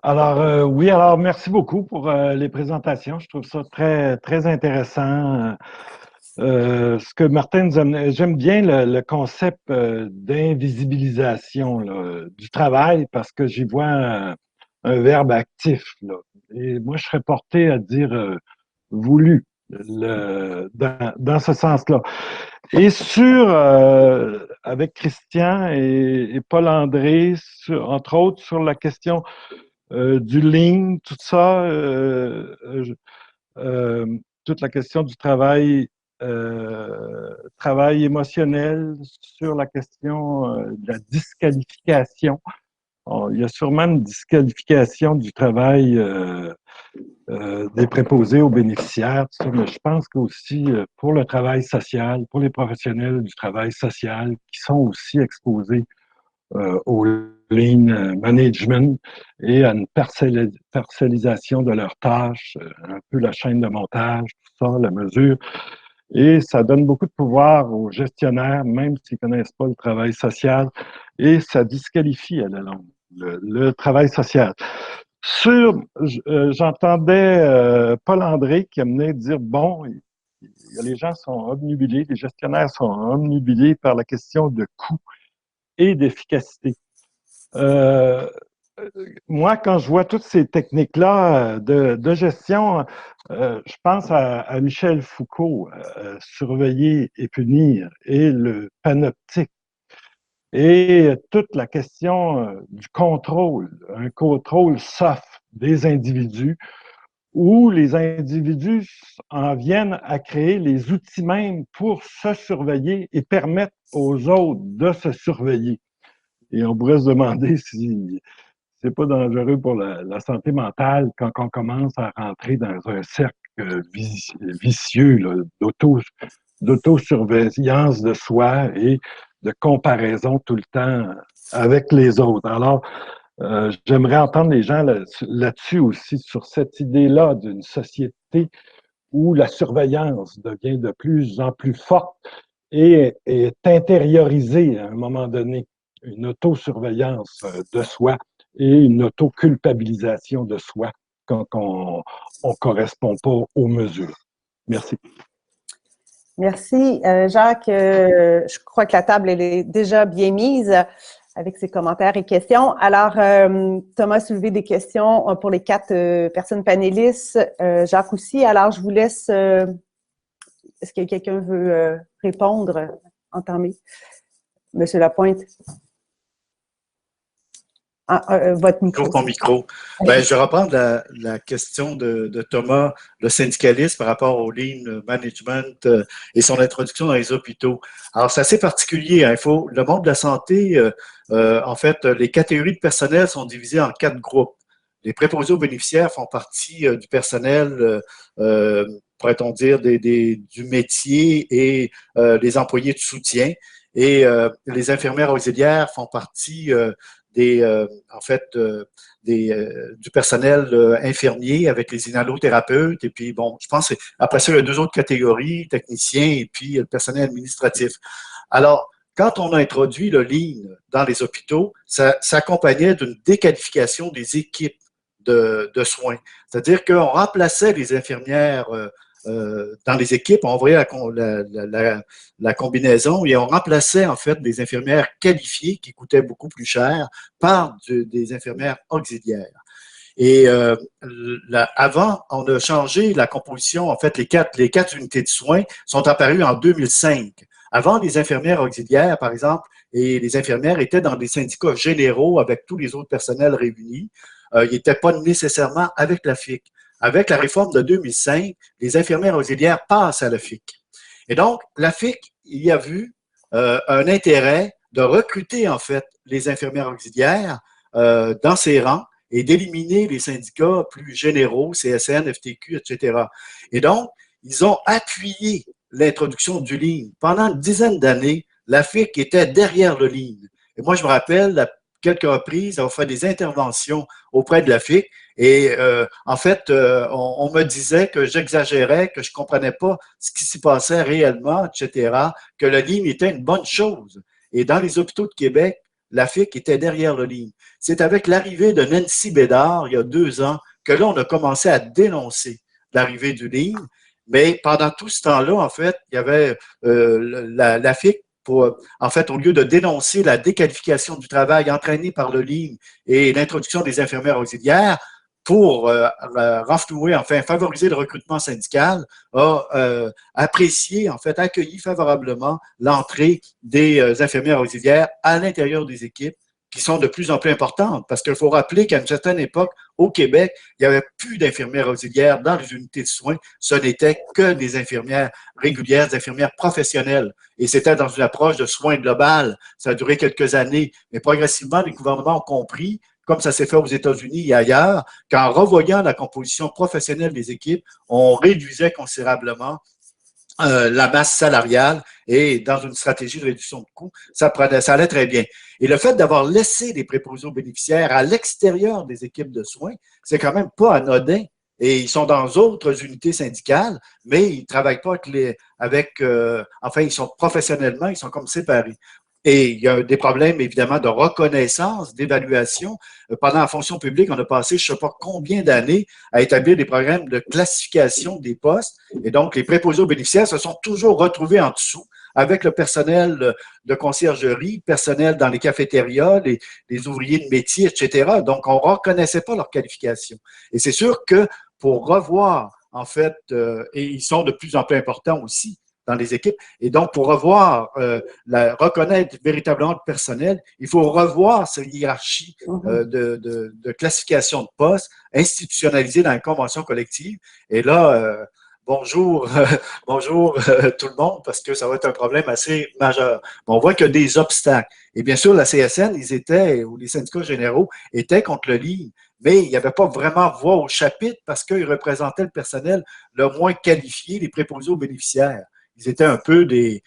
Alors, oui, alors merci beaucoup pour les présentations. Je trouve ça très, très intéressant. Ce que Martin nous a j'aime bien le concept d'invisibilisation du travail parce que j'y vois un verbe actif. Là. Et moi, je serais porté à dire voulu dans ce sens-là. Et avec Christian et Paul-André, entre autres, sur la question du lean, tout ça, toute la question du travail émotionnel, sur la question de la disqualification. Il y a sûrement une disqualification du travail des préposés aux bénéficiaires, tout ça, mais je pense qu'aussi pour le travail social, pour les professionnels du travail social qui sont aussi exposés au lean management et à une parcellisation de leurs tâches, un peu la chaîne de montage, tout ça, la mesure. Et ça donne beaucoup de pouvoir aux gestionnaires, même s'ils ne connaissent pas le travail social, et ça disqualifie à la longue le travail social. J'entendais Paul-André qui amenait dire, bon, les gens sont obnubilés, les gestionnaires sont obnubilés par la question de coût et d'efficacité. Moi, quand je vois toutes ces techniques-là de gestion, je pense à Michel Foucault, surveiller et punir, et le panoptique, et toute la question du contrôle, un contrôle soft des individus, où les individus en viennent à créer les outils même pour se surveiller et permettre aux autres de se surveiller. Et on pourrait se demander si c'est pas dangereux pour la santé mentale quand on commence à rentrer dans un cercle vicieux d'autosurveillance de soi et de comparaison tout le temps avec les autres. Alors, j'aimerais entendre les gens là-dessus aussi, sur cette idée-là d'une société où la surveillance devient de plus en plus forte et est intériorisée à un moment donné, une autosurveillance de soi et une autoculpabilisation de soi quand on ne correspond pas aux mesures. Merci. Merci, Jacques. Je crois que la table elle est déjà bien mise avec ses commentaires et questions. Alors, Thomas a soulevé des questions pour les 4 personnes panélistes, Jacques aussi. Alors, je vous laisse, est-ce que quelqu'un veut répondre, entamer? Monsieur Lapointe. Votre micro. Ton micro. Ben, je vais reprendre la question de Thomas, le syndicaliste, par rapport au lean management et son introduction dans les hôpitaux. Alors, c'est assez particulier. Hein. Le monde de la santé, en fait, les catégories de personnel sont divisées en 4 groupes. Les préposés aux bénéficiaires font partie du personnel, pourrait-on dire, du métier et les employés de soutien. Et les infirmières auxiliaires font partie du personnel infirmier avec les inhalothérapeutes. Et puis, bon, je pense après ça, il y a 2 autres catégories, techniciens et puis le personnel administratif. Alors, quand on a introduit le lean dans les hôpitaux, ça s'accompagnait d'une déqualification des équipes de soins. C'est-à-dire qu'on remplaçait les infirmières dans les équipes, on voyait la combinaison et on remplaçait en fait des infirmières qualifiées qui coûtaient beaucoup plus cher par des infirmières auxiliaires. Et avant, on a changé la composition. En fait, les quatre unités de soins sont apparues en 2005. Avant, les infirmières auxiliaires, par exemple, et les infirmières étaient dans des syndicats généraux avec tous les autres personnels réunis. Ils n'étaient pas nécessairement avec la FIC. Avec la réforme de 2005, les infirmières auxiliaires passent à la FIC. Et donc, la FIC y a vu un intérêt de recruter, en fait, les infirmières auxiliaires dans ses rangs et d'éliminer les syndicats plus généraux, CSN, FTQ, etc. Et donc, ils ont appuyé l'introduction du lean. Pendant une dizaine d'années, la FIC était derrière le lean. Et moi, je me rappelle, à quelques reprises, on fait des interventions auprès de la FIC et en fait, on me disait que j'exagérais, que je ne comprenais pas ce qui s'y passait réellement, etc., que le lean était une bonne chose. Et dans les hôpitaux de Québec, la FIC était derrière le lean. C'est avec l'arrivée de Nancy Bédard, il y a 2 ans, que là, on a commencé à dénoncer l'arrivée du lean. Mais pendant tout ce temps-là, en fait, il y avait la FIC, en fait, au lieu de dénoncer la déqualification du travail entraînée par le lean et l'introduction des infirmières auxiliaires, pour renflouer, enfin, favoriser le recrutement syndical, a apprécié, en fait, accueilli favorablement l'entrée des infirmières auxiliaires à l'intérieur des équipes qui sont de plus en plus importantes. Parce qu'il faut rappeler qu'à une certaine époque, au Québec, il n'y avait plus d'infirmières auxiliaires dans les unités de soins. Ce n'était que des infirmières régulières, des infirmières professionnelles. Et c'était dans une approche de soins global. Ça a duré quelques années. Mais progressivement, les gouvernements ont compris, comme ça s'est fait aux États-Unis et ailleurs, qu'en revoyant la composition professionnelle des équipes, on réduisait considérablement la masse salariale et dans une stratégie de réduction de coûts, ça allait très bien. Et le fait d'avoir laissé les préposés aux bénéficiaires à l'extérieur des équipes de soins, c'est quand même pas anodin. Et ils sont dans d'autres unités syndicales, mais ils ne travaillent pas enfin, ils sont professionnellement, ils sont comme séparés. Et il y a des problèmes, évidemment, de reconnaissance, d'évaluation. Pendant la fonction publique, on a passé je ne sais pas combien d'années à établir des programmes de classification des postes. Et donc, les préposés aux bénéficiaires se sont toujours retrouvés en dessous avec le personnel de conciergerie, personnel dans les cafétérias, les ouvriers de métier, etc. Donc, on ne reconnaissait pas leur qualification. Et c'est sûr que pour revoir, en fait, et ils sont de plus en plus importants aussi, dans les équipes. Et donc, pour reconnaître véritablement le personnel, il faut revoir cette hiérarchie de classification de postes institutionnalisée dans les conventions collectives. Et là, bonjour tout le monde, parce que ça va être un problème assez majeur. On voit qu'il y a des obstacles. Et bien sûr, la CSN, ou les syndicats généraux, étaient contre le lean. Mais il n'y avait pas vraiment voix au chapitre parce qu'ils représentaient le personnel le moins qualifié, les préposés aux bénéficiaires. Ils étaient un peu des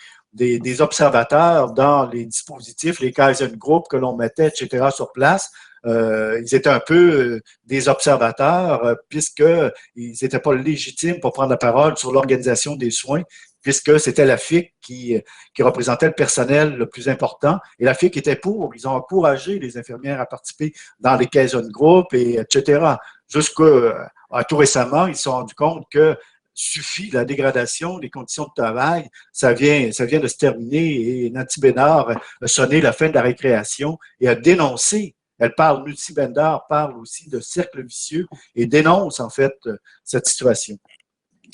observateurs dans les dispositifs, les Kaizen Group que l'on mettait, etc., sur place. Ils étaient un peu des observateurs puisqu'ils n'étaient pas légitimes pour prendre la parole sur l'organisation des soins, puisque c'était la FIC qui représentait le personnel le plus important. Et la FIC était pour. Ils ont encouragé les infirmières à participer dans les Kaizen Group, etc. Jusqu'à tout récemment, ils se sont rendus compte que suffit la dégradation des conditions de travail, ça vient de se terminer et Nancy Bédard a sonné la fin de la récréation et a dénoncé, Nancy Bédard parle aussi de cercle vicieux et dénonce en fait cette situation.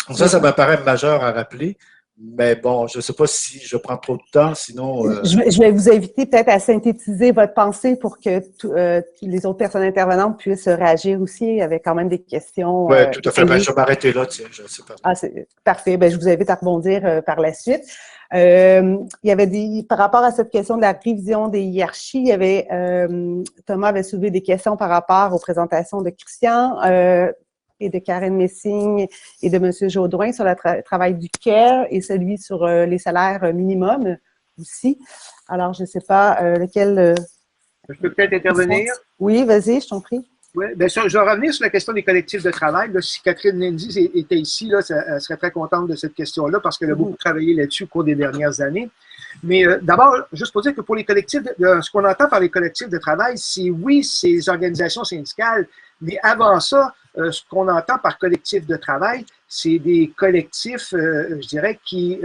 Donc ça me paraît majeur à rappeler. Mais bon, je ne sais pas si je prends trop de temps, sinon… Je vais vous inviter peut-être à synthétiser votre pensée pour que les autres personnes intervenantes puissent réagir aussi avec quand même des questions. Oui, tout à fait. Ben, je vais m'arrêter là, tiens, je sais pas. Ah, c'est parfait. Ben, je vous invite à rebondir par la suite. Il y avait par rapport à cette question de la révision des hiérarchies, il y avait, Thomas avait soulevé des questions par rapport aux présentations de Christian, et de Karen Messing et de M. Jaudoin sur le travail du CARE et celui sur les salaires minimums aussi. Alors, je ne sais pas lequel… je peux peut-être intervenir? Oui, vas-y, je t'en prie. Oui, bien sûr, je vais revenir sur la question des collectifs de travail. Là, si Catherine Lindsay était ici, là, elle serait très contente de cette question-là parce qu'elle a beaucoup travaillé là-dessus au cours des dernières années. Mais d'abord, juste pour dire que pour les collectifs, ce qu'on entend par les collectifs de travail, c'est oui, ces organisations syndicales, mais avant ça, ce qu'on entend par collectif de travail, c'est des collectifs, je dirais, qui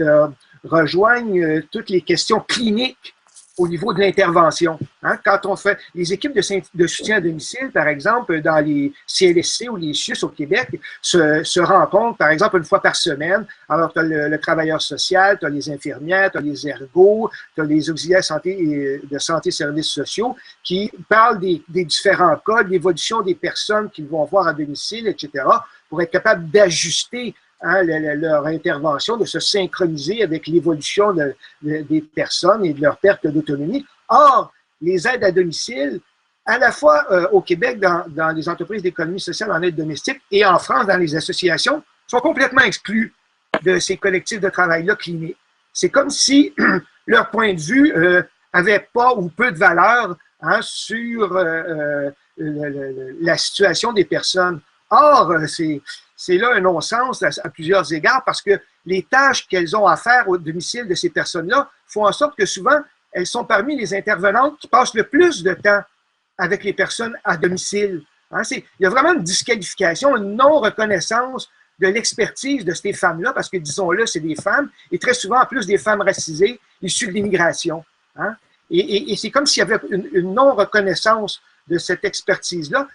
rejoignent toutes les questions cliniques au niveau de l'intervention. Hein? Quand on fait les équipes de soutien à domicile, par exemple, dans les CLSC ou les CIUS au Québec, se rencontrent, par exemple, une fois par semaine. Alors, tu as le travailleur social, tu as les infirmières, tu as les ergos, tu as les auxiliaires de santé et services sociaux qui parlent des différents cas, de l'évolution des personnes qu'ils vont voir à domicile, etc., pour être capable d'ajuster leur intervention, de se synchroniser avec l'évolution des personnes et de leur perte d'autonomie. Or, les aides à domicile, à la fois au Québec, dans les entreprises d'économie sociale en aide domestique, et en France, dans les associations, sont complètement exclus de ces collectifs de travail-là cliniques. C'est comme si leur point de vue avait pas ou peu de valeur sur la situation des personnes. Or, c'est là un non-sens à plusieurs égards parce que les tâches qu'elles ont à faire au domicile de ces personnes-là font en sorte que souvent, elles sont parmi les intervenantes qui passent le plus de temps avec les personnes à domicile. Hein, il y a vraiment une disqualification, une non-reconnaissance de l'expertise de ces femmes-là, parce que, disons-le, c'est des femmes, et très souvent, en plus, des femmes racisées issues de l'immigration. Hein? Et c'est comme s'il y avait une non-reconnaissance de cette expertise-là.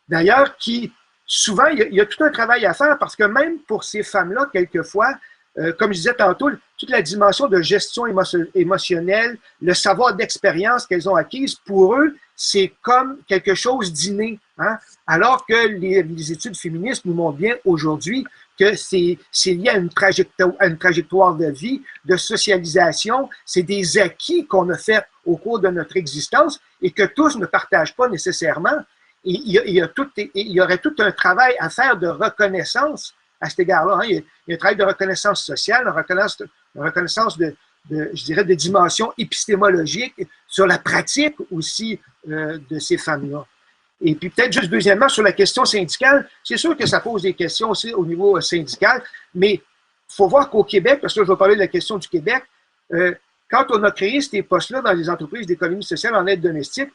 D'ailleurs, qui, souvent, il y a tout un travail à faire, parce que même pour ces femmes-là, quelquefois, comme je disais tantôt, toute la dimension de gestion émotionnelle, le savoir d'expérience qu'elles ont acquise, pour eux, c'est comme quelque chose d'inné. Hein? Alors que les études féministes nous montrent bien aujourd'hui que c'est lié à une trajectoire de vie, de socialisation, c'est des acquis qu'on a fait au cours de notre existence et que tous ne partagent pas nécessairement. Et il y aurait tout un travail à faire de reconnaissance à cet égard-là. Hein? Il y a un travail de reconnaissance sociale, une reconnaissance je dirais, de dimension épistémologique sur la pratique aussi de ces femmes-là. Et puis peut-être juste deuxièmement, sur la question syndicale, c'est sûr que ça pose des questions aussi au niveau syndical, mais il faut voir qu'au Québec, parce que je vais parler de la question du Québec, quand on a créé ces postes-là dans les entreprises d'économie sociale en aide domestique,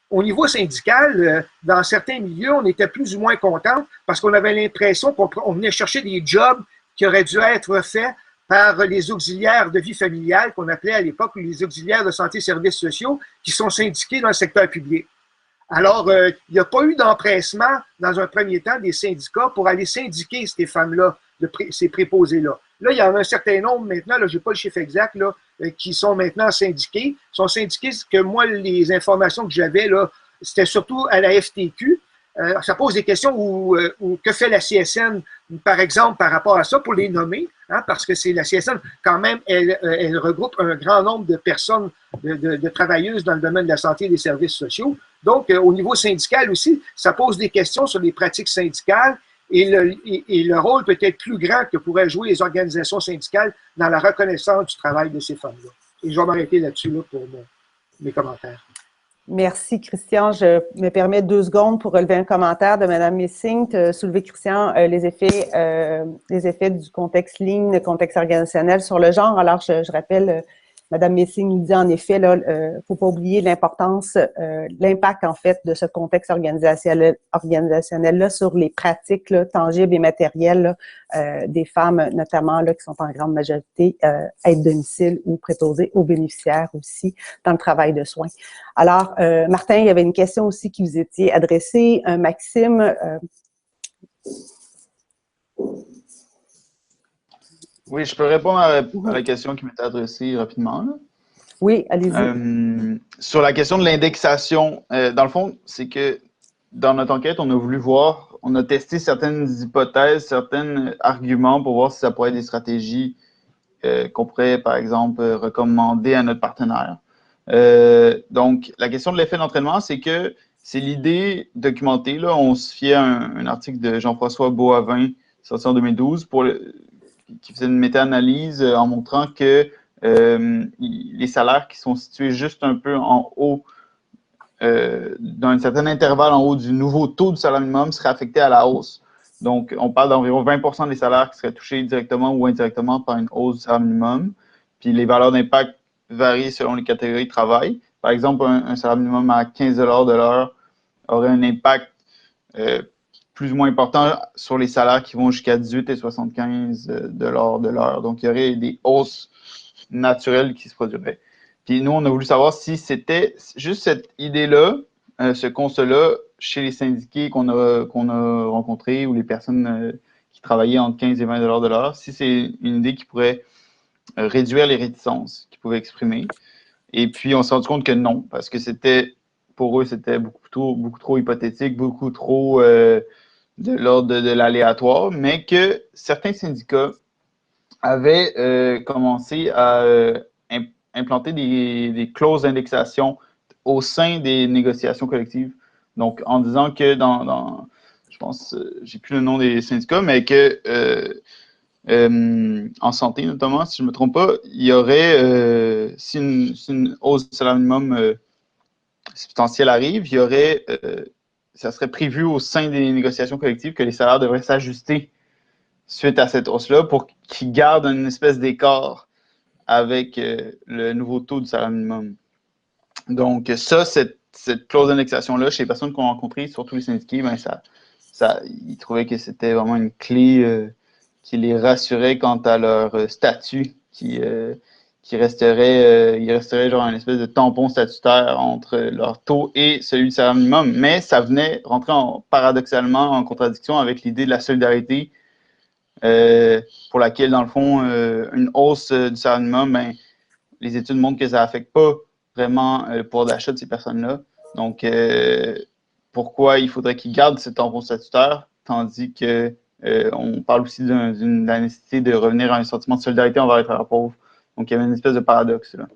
au niveau syndical, dans certains milieux, on était plus ou moins contents parce qu'on avait l'impression qu'on venait chercher des jobs qui auraient dû être faits par les auxiliaires de vie familiale, qu'on appelait à l'époque les auxiliaires de santé et services sociaux, qui sont syndiqués dans le secteur public. Alors, il n'y a pas eu d'empressement, dans un premier temps, des syndicats pour aller syndiquer ces femmes-là, ces préposés-là. Là, il y en a un certain nombre maintenant, je n'ai pas le chiffre exact, là, qui sont maintenant syndiqués. Ils sont syndiqués, que moi, les informations que j'avais, là, c'était surtout à la FTQ. Ça pose des questions où que fait la CSN, par exemple, par rapport à ça, pour les nommer, hein, parce que c'est la CSN, quand même, elle regroupe un grand nombre de personnes, de travailleuses dans le domaine de la santé et des services sociaux. Donc, au niveau syndical aussi, ça pose des questions sur les pratiques syndicales et le rôle peut être plus grand que pourraient jouer les organisations syndicales dans la reconnaissance du travail de ces femmes-là. Et je vais m'arrêter là-dessus là, pour mes commentaires. Merci, Christian. Je me permets 2 secondes pour relever un commentaire de Mme Messing. Tu as soulevé, Christian, les effets du contexte ligne, le contexte organisationnel sur le genre. Alors, je rappelle, Mme Messing nous dit en effet, là, faut pas oublier l'importance, l'impact, en fait, de ce contexte organisationnel-là sur les pratiques là, tangibles et matérielles là, des femmes, notamment, là, qui sont en grande majorité aide-domicile ou préposées aux bénéficiaires aussi dans le travail de soins. Alors, Martin, il y avait une question aussi qui vous était adressée. Maxime, Oui, je peux répondre à la question qui m'était adressée rapidement. Là. Oui, allez-y. Sur la question de l'indexation, dans le fond, c'est que dans notre enquête, on a voulu voir, on a testé certaines hypothèses, certains arguments pour voir si ça pourrait être des stratégies qu'on pourrait, par exemple, recommander à notre partenaire. Donc, la question de l'effet d'entraînement, c'est que c'est l'idée documentée. Là, on se fiait à un article de Jean-François Beauhavin, sorti en 2012, qui faisait une méta-analyse en montrant que les salaires qui sont situés juste un peu en haut, dans un certain intervalle en haut du nouveau taux du salaire minimum, seraient affectés à la hausse. Donc, on parle d'environ 20% des salaires qui seraient touchés directement ou indirectement par une hausse du salaire minimum. Puis les valeurs d'impact varient selon les catégories de travail. Par exemple, un salaire minimum à 15 $ de l'heure aurait un impact plus ou moins important sur les salaires qui vont jusqu'à 18 et 75 $ de l'heure. Donc, il y aurait des hausses naturelles qui se produiraient. Puis nous, on a voulu savoir si c'était juste cette idée-là, ce constat-là, chez les syndiqués qu'on a rencontrés ou les personnes qui travaillaient entre 15 et 20 $ de l'heure, si c'est une idée qui pourrait réduire les réticences qu'ils pouvaient exprimer. Et puis, on s'est rendu compte que non, parce que pour eux, c'était beaucoup trop hypothétique, beaucoup trop de l'ordre de l'aléatoire, mais que certains syndicats avaient commencé à implanter des clauses d'indexation au sein des négociations collectives. Donc, en disant que je pense, j'ai plus le nom des syndicats, mais que en santé notamment, si je ne me trompe pas, il y aurait, si une hausse du salaire minimum substantielle arrive, il y aurait, ça serait prévu au sein des négociations collectives que les salaires devraient s'ajuster suite à cette hausse-là pour qu'ils gardent une espèce d'écart avec le nouveau taux du salaire minimum. Donc, ça, cette clause d'indexation-là, chez les personnes qu'on a rencontrées, surtout les syndiqués, ben ils trouvaient que c'était vraiment une clé qui les rassurait quant à leur statut, qui resterait genre une espèce de tampon statutaire entre leur taux et celui du salaire minimum. Mais ça venait rentrer paradoxalement en contradiction avec l'idée de la solidarité pour laquelle, dans le fond, une hausse du salaire minimum, ben, les études montrent que ça n'affecte pas vraiment le pouvoir d'achat de ces personnes-là. Donc, pourquoi il faudrait qu'ils gardent ce tampon statutaire, tandis que on parle aussi de la nécessité de revenir à un sentiment de solidarité envers les travailleurs pauvres. Donc, il y avait une espèce de paradoxe là.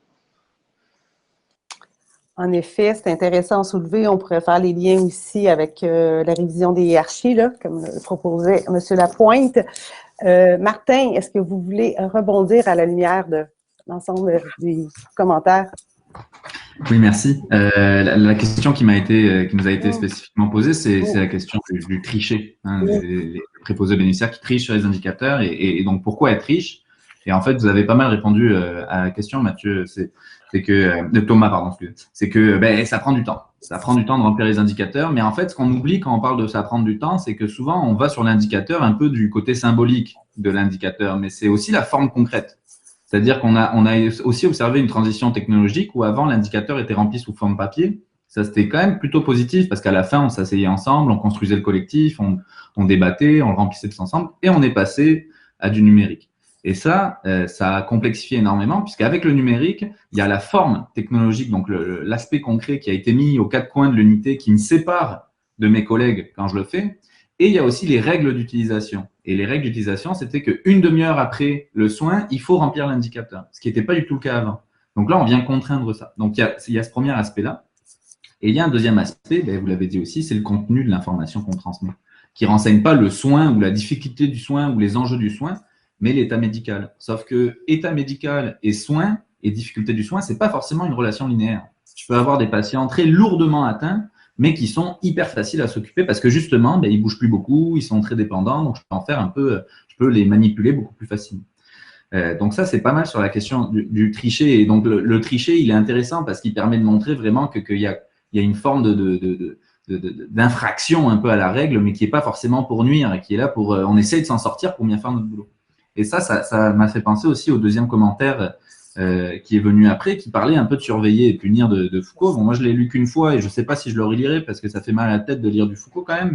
En effet, c'est intéressant à soulever. On pourrait faire les liens aussi avec la révision des hiérarchies, là, comme le proposait M. Lapointe. Martin, est-ce que vous voulez rebondir à la lumière de l'ensemble des commentaires? Oui, merci. La question qui nous a été spécifiquement posée, c'est la question du tricher, hein, les préposés bénéficiaires qui trichent sur les indicateurs et donc pourquoi être triche? Et en fait, vous avez pas mal répondu à la question, Mathieu. C'est que Thomas, pardon, c'est que ça prend du temps. Ça prend du temps de remplir les indicateurs, mais en fait, ce qu'on oublie quand on parle de ça prendre du temps, c'est que souvent on va sur l'indicateur un peu du côté symbolique de l'indicateur, mais c'est aussi la forme concrète. C'est-à-dire qu'on a aussi observé une transition technologique où avant l'indicateur était rempli sous forme papier. Ça, c'était quand même plutôt positif parce qu'à la fin, on s'asseyait ensemble, on construisait le collectif, on débattait, on le remplissait tous ensemble et on est passé à du numérique. Et ça, ça a complexifié énormément puisqu'avec le numérique, il y a la forme technologique, donc l'aspect concret qui a été mis aux quatre coins de l'unité qui me sépare de mes collègues quand je le fais. Et il y a aussi les règles d'utilisation. Et les règles d'utilisation, c'était qu'une demi-heure après le soin, il faut remplir l'indicateur, ce qui n'était pas du tout le cas avant. Donc là, on vient contraindre ça. Donc il y a ce premier aspect-là. Et il y a un deuxième aspect, vous l'avez dit aussi, c'est le contenu de l'information qu'on transmet, qui ne renseigne pas le soin ou la difficulté du soin ou les enjeux du soin, mais l'état médical. Sauf que état médical et soin et difficulté du soin, ce n'est pas forcément une relation linéaire. Je peux avoir des patients très lourdement atteints, mais qui sont hyper faciles à s'occuper parce que justement, ils bougent plus beaucoup, ils sont très dépendants, donc je peux en faire un peu, je peux les manipuler beaucoup plus facilement. Donc ça, c'est pas mal sur la question du tricher. Et donc le tricher, il est intéressant parce qu'il permet de montrer vraiment qu'il y a une forme d'infraction un peu à la règle, mais qui n'est pas forcément pour nuire, et qui est là pour, on essaye de s'en sortir pour bien faire notre boulot. Et ça m'a fait penser aussi au deuxième commentaire qui est venu après, qui parlait un peu de surveiller et punir de Foucault. Bon, moi, je l'ai lu qu'une fois et je ne sais pas si je le relirai parce que ça fait mal à la tête de lire du Foucault quand même,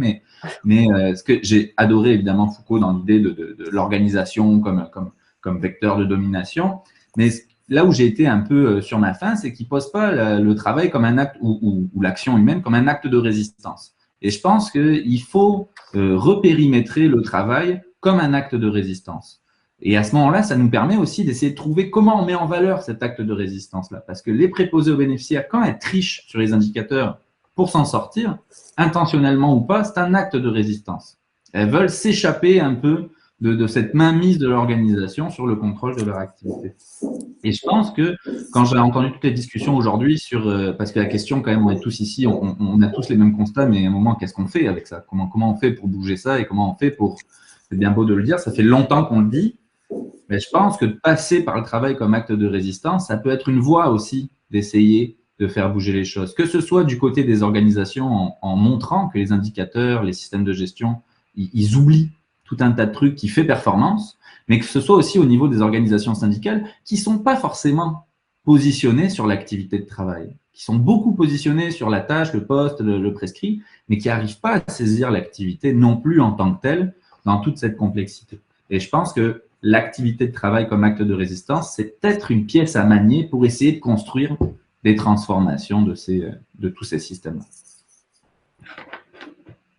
mais ce que j'ai adoré évidemment Foucault dans l'idée de l'organisation comme vecteur de domination. Mais là où j'ai été un peu sur ma faim, c'est qu'il ne pose pas le travail comme un acte ou l'action humaine comme un acte de résistance. Et je pense qu'il faut repérimétrer le travail comme un acte de résistance. Et à ce moment-là, ça nous permet aussi d'essayer de trouver comment on met en valeur cet acte de résistance-là. Parce que les préposés aux bénéficiaires, quand elles trichent sur les indicateurs pour s'en sortir, intentionnellement ou pas, c'est un acte de résistance. Elles veulent s'échapper un peu de cette mainmise de l'organisation sur le contrôle de leur activité. Et je pense que quand j'ai entendu toutes les discussions aujourd'hui parce que la question, quand même, on est tous ici, on a tous les mêmes constats, mais à un moment, qu'est-ce qu'on fait avec ça? Comment on fait pour bouger ça et comment on fait pour… C'est bien beau de le dire, ça fait longtemps qu'on le dit, mais je pense que passer par le travail comme acte de résistance, ça peut être une voie aussi d'essayer de faire bouger les choses. Que ce soit du côté des organisations en montrant que les indicateurs, les systèmes de gestion, ils oublient tout un tas de trucs qui fait performance, mais que ce soit aussi au niveau des organisations syndicales qui ne sont pas forcément positionnées sur l'activité de travail, qui sont beaucoup positionnées sur la tâche, le poste, le prescrit, mais qui n'arrivent pas à saisir l'activité non plus en tant que telle dans toute cette complexité. Et je pense que l'activité de travail comme acte de résistance, c'est peut-être une pièce à manier pour essayer de construire des transformations de tous ces systèmes.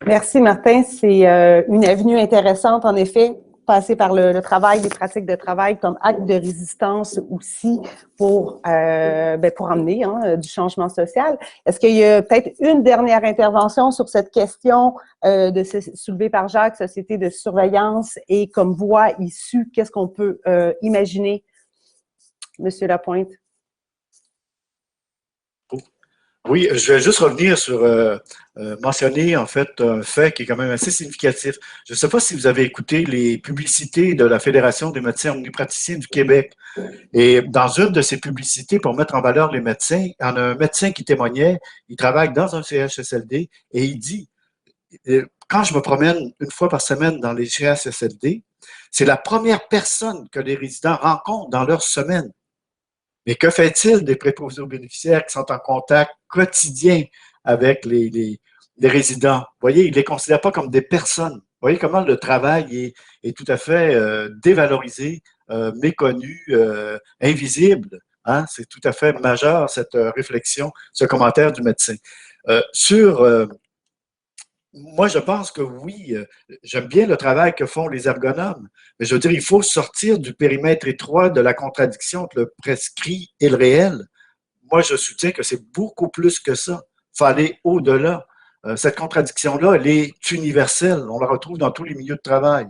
Merci Martin, c'est une avenue intéressante en effet, passer par le travail, les pratiques de travail comme acte de résistance aussi pour amener du changement social. Est-ce qu'il y a peut-être une dernière intervention sur cette question soulevée par Jacques, société de surveillance et comme voie issue, qu'est-ce qu'on peut imaginer? Monsieur Lapointe. Oui, je vais juste revenir sur mentionner en fait un fait qui est quand même assez significatif. Je ne sais pas si vous avez écouté les publicités de la Fédération des médecins omnipraticiens du Québec. Et dans une de ces publicités, pour mettre en valeur les médecins, il y en a un médecin qui témoignait, il travaille dans un CHSLD et il dit, quand je me promène une fois par semaine dans les CHSLD, c'est la première personne que les résidents rencontrent dans leur semaine. Mais que fait-il des préposés aux bénéficiaires qui sont en contact quotidien avec les résidents? Vous voyez, ils ne les considèrent pas comme des personnes. Vous voyez comment le travail est tout à fait dévalorisé, méconnu, invisible. Hein? C'est tout à fait majeur, cette réflexion, ce commentaire du médecin. Moi, je pense que oui, j'aime bien le travail que font les ergonomes, mais je veux dire, il faut sortir du périmètre étroit de la contradiction entre le prescrit et le réel. Moi, je soutiens que c'est beaucoup plus que ça. Il faut aller au-delà. Cette contradiction-là, elle est universelle. On la retrouve dans tous les milieux de travail.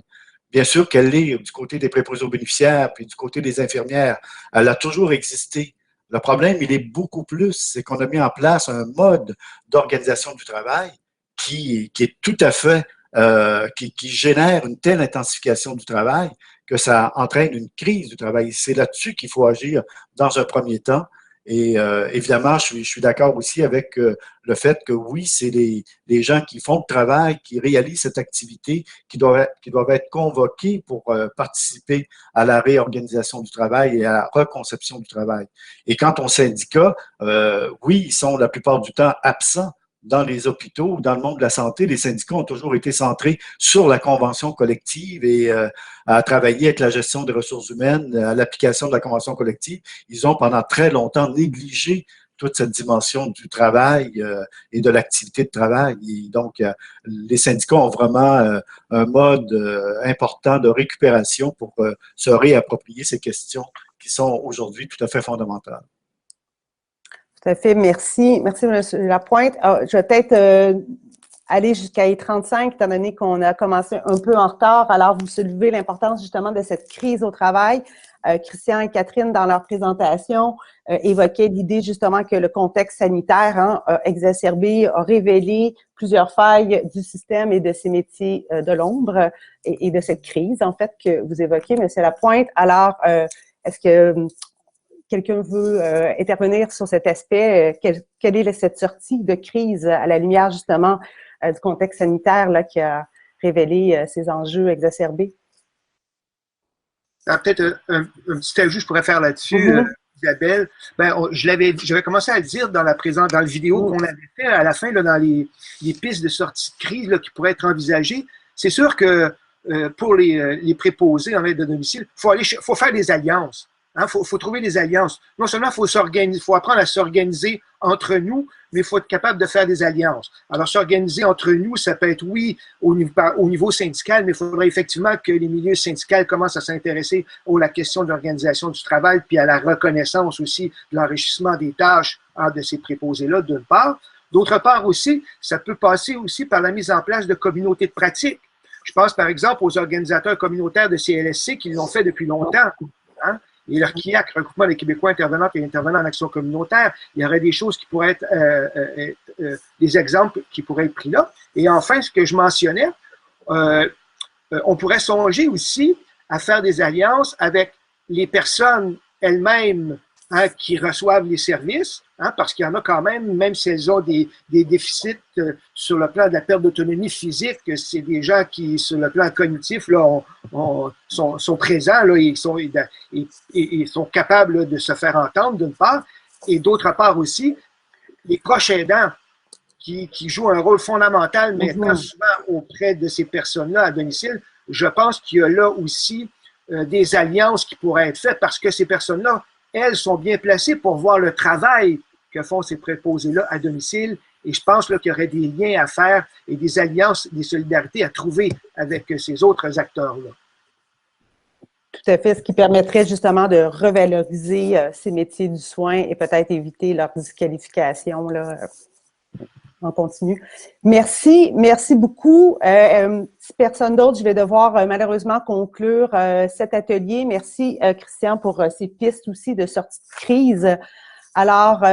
Bien sûr qu'elle est du côté des préposés aux bénéficiaires, puis du côté des infirmières. Elle a toujours existé. Le problème, il est beaucoup plus. C'est qu'on a mis en place un mode d'organisation du travail qui est tout à fait, qui génère une telle intensification du travail que ça entraîne une crise du travail. C'est là-dessus qu'il faut agir dans un premier temps. Et évidemment, je suis d'accord aussi avec le fait que oui, c'est les gens qui font le travail, qui réalisent cette activité, qui doivent être convoqués pour participer à la réorganisation du travail et à la reconception du travail. Et quant aux syndicats, oui, ils sont la plupart du temps absents. Dans les hôpitaux ou dans le monde de la santé, les syndicats ont toujours été centrés sur la convention collective et à travailler avec la gestion des ressources humaines, à l'application de la convention collective. Ils ont pendant très longtemps négligé toute cette dimension du travail et de l'activité de travail. Et donc, les syndicats ont vraiment un mode important de récupération pour se réapproprier ces questions qui sont aujourd'hui tout à fait fondamentales. Tout à fait, merci. Merci, M. Lapointe. Je vais peut-être aller jusqu'à 35, étant donné qu'on a commencé un peu en retard. Alors, vous soulevez l'importance justement de cette crise au travail. Christian et Catherine, dans leur présentation, évoquaient l'idée justement que le contexte sanitaire a exacerbé, a révélé plusieurs failles du système et de ces métiers de l'ombre et de cette crise, en fait, que vous évoquez, M. Lapointe. Alors, est-ce que quelqu'un veut intervenir sur cet aspect? Quelle est cette sortie de crise à la lumière, justement, du contexte sanitaire là, qui a révélé ces enjeux exacerbés? Peut-être un petit ajout je pourrais faire là-dessus, Isabelle. J'avais commencé à le dire dans le vidéo qu'on avait fait à la fin, là, dans les pistes de sortie de crise là, qui pourraient être envisagées. C'est sûr que pour les préposés en aide à domicile, faut faire des alliances. Il faut trouver des alliances. Non seulement il faut apprendre à s'organiser entre nous, mais il faut être capable de faire des alliances. Alors, s'organiser entre nous, ça peut être, oui, au niveau syndical, mais il faudrait effectivement que les milieux syndicaux commencent à s'intéresser à la question de l'organisation du travail, puis à la reconnaissance aussi de l'enrichissement des tâches de ces préposés-là, d'une part. D'autre part aussi, ça peut passer aussi par la mise en place de communautés de pratique. Je pense, par exemple, aux organisateurs communautaires de CLSC qui l'ont fait depuis longtemps. Hein? Et leur CIAC, Regroupement des Québécois intervenants et intervenants en action communautaire, il y aurait des choses qui pourraient être, des exemples qui pourraient être pris là. Et enfin, ce que je mentionnais, on pourrait songer aussi à faire des alliances avec les personnes elles-mêmes qui reçoivent les services, parce qu'il y en a quand même si elles ont des déficits sur le plan de la perte d'autonomie physique, c'est des gens qui, sur le plan cognitif, là, sont présents là, et sont capables là, de se faire entendre, d'une part, et d'autre part aussi, les proches aidants qui jouent un rôle fondamental maintenant souvent auprès de ces personnes-là à domicile. Je pense qu'il y a là aussi des alliances qui pourraient être faites parce que ces personnes-là, elles sont bien placées pour voir le travail que font ces préposés-là à domicile. Et je pense qu'il y aurait des liens à faire et des alliances, des solidarités à trouver avec ces autres acteurs-là. Tout à fait, ce qui permettrait justement de revaloriser ces métiers du soin et peut-être éviter leur disqualification là, en continu. Merci beaucoup. Si personne d'autre, je vais devoir malheureusement conclure cet atelier. Merci Christian pour ces pistes aussi de sortie de crise. Alors,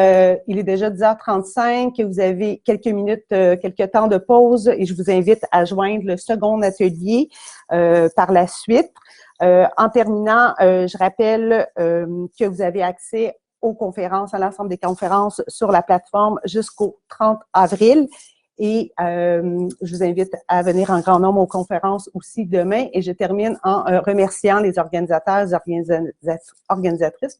il est déjà 10h35, vous avez quelques minutes, quelques temps de pause et je vous invite à joindre le second atelier par la suite. En terminant, je rappelle que vous avez accès aux conférences, à l'ensemble des conférences sur la plateforme jusqu'au 30 avril. Et je vous invite à venir en grand nombre aux conférences aussi demain. Et je termine en remerciant les organisateurs et organisatrices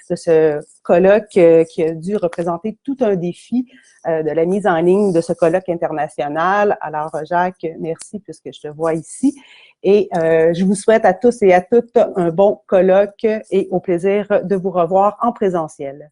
de ce colloque qui a dû représenter tout un défi de la mise en ligne de ce colloque international. Alors, Jacques, merci puisque je te vois ici. Et je vous souhaite à tous et à toutes un bon colloque et au plaisir de vous revoir en présentiel.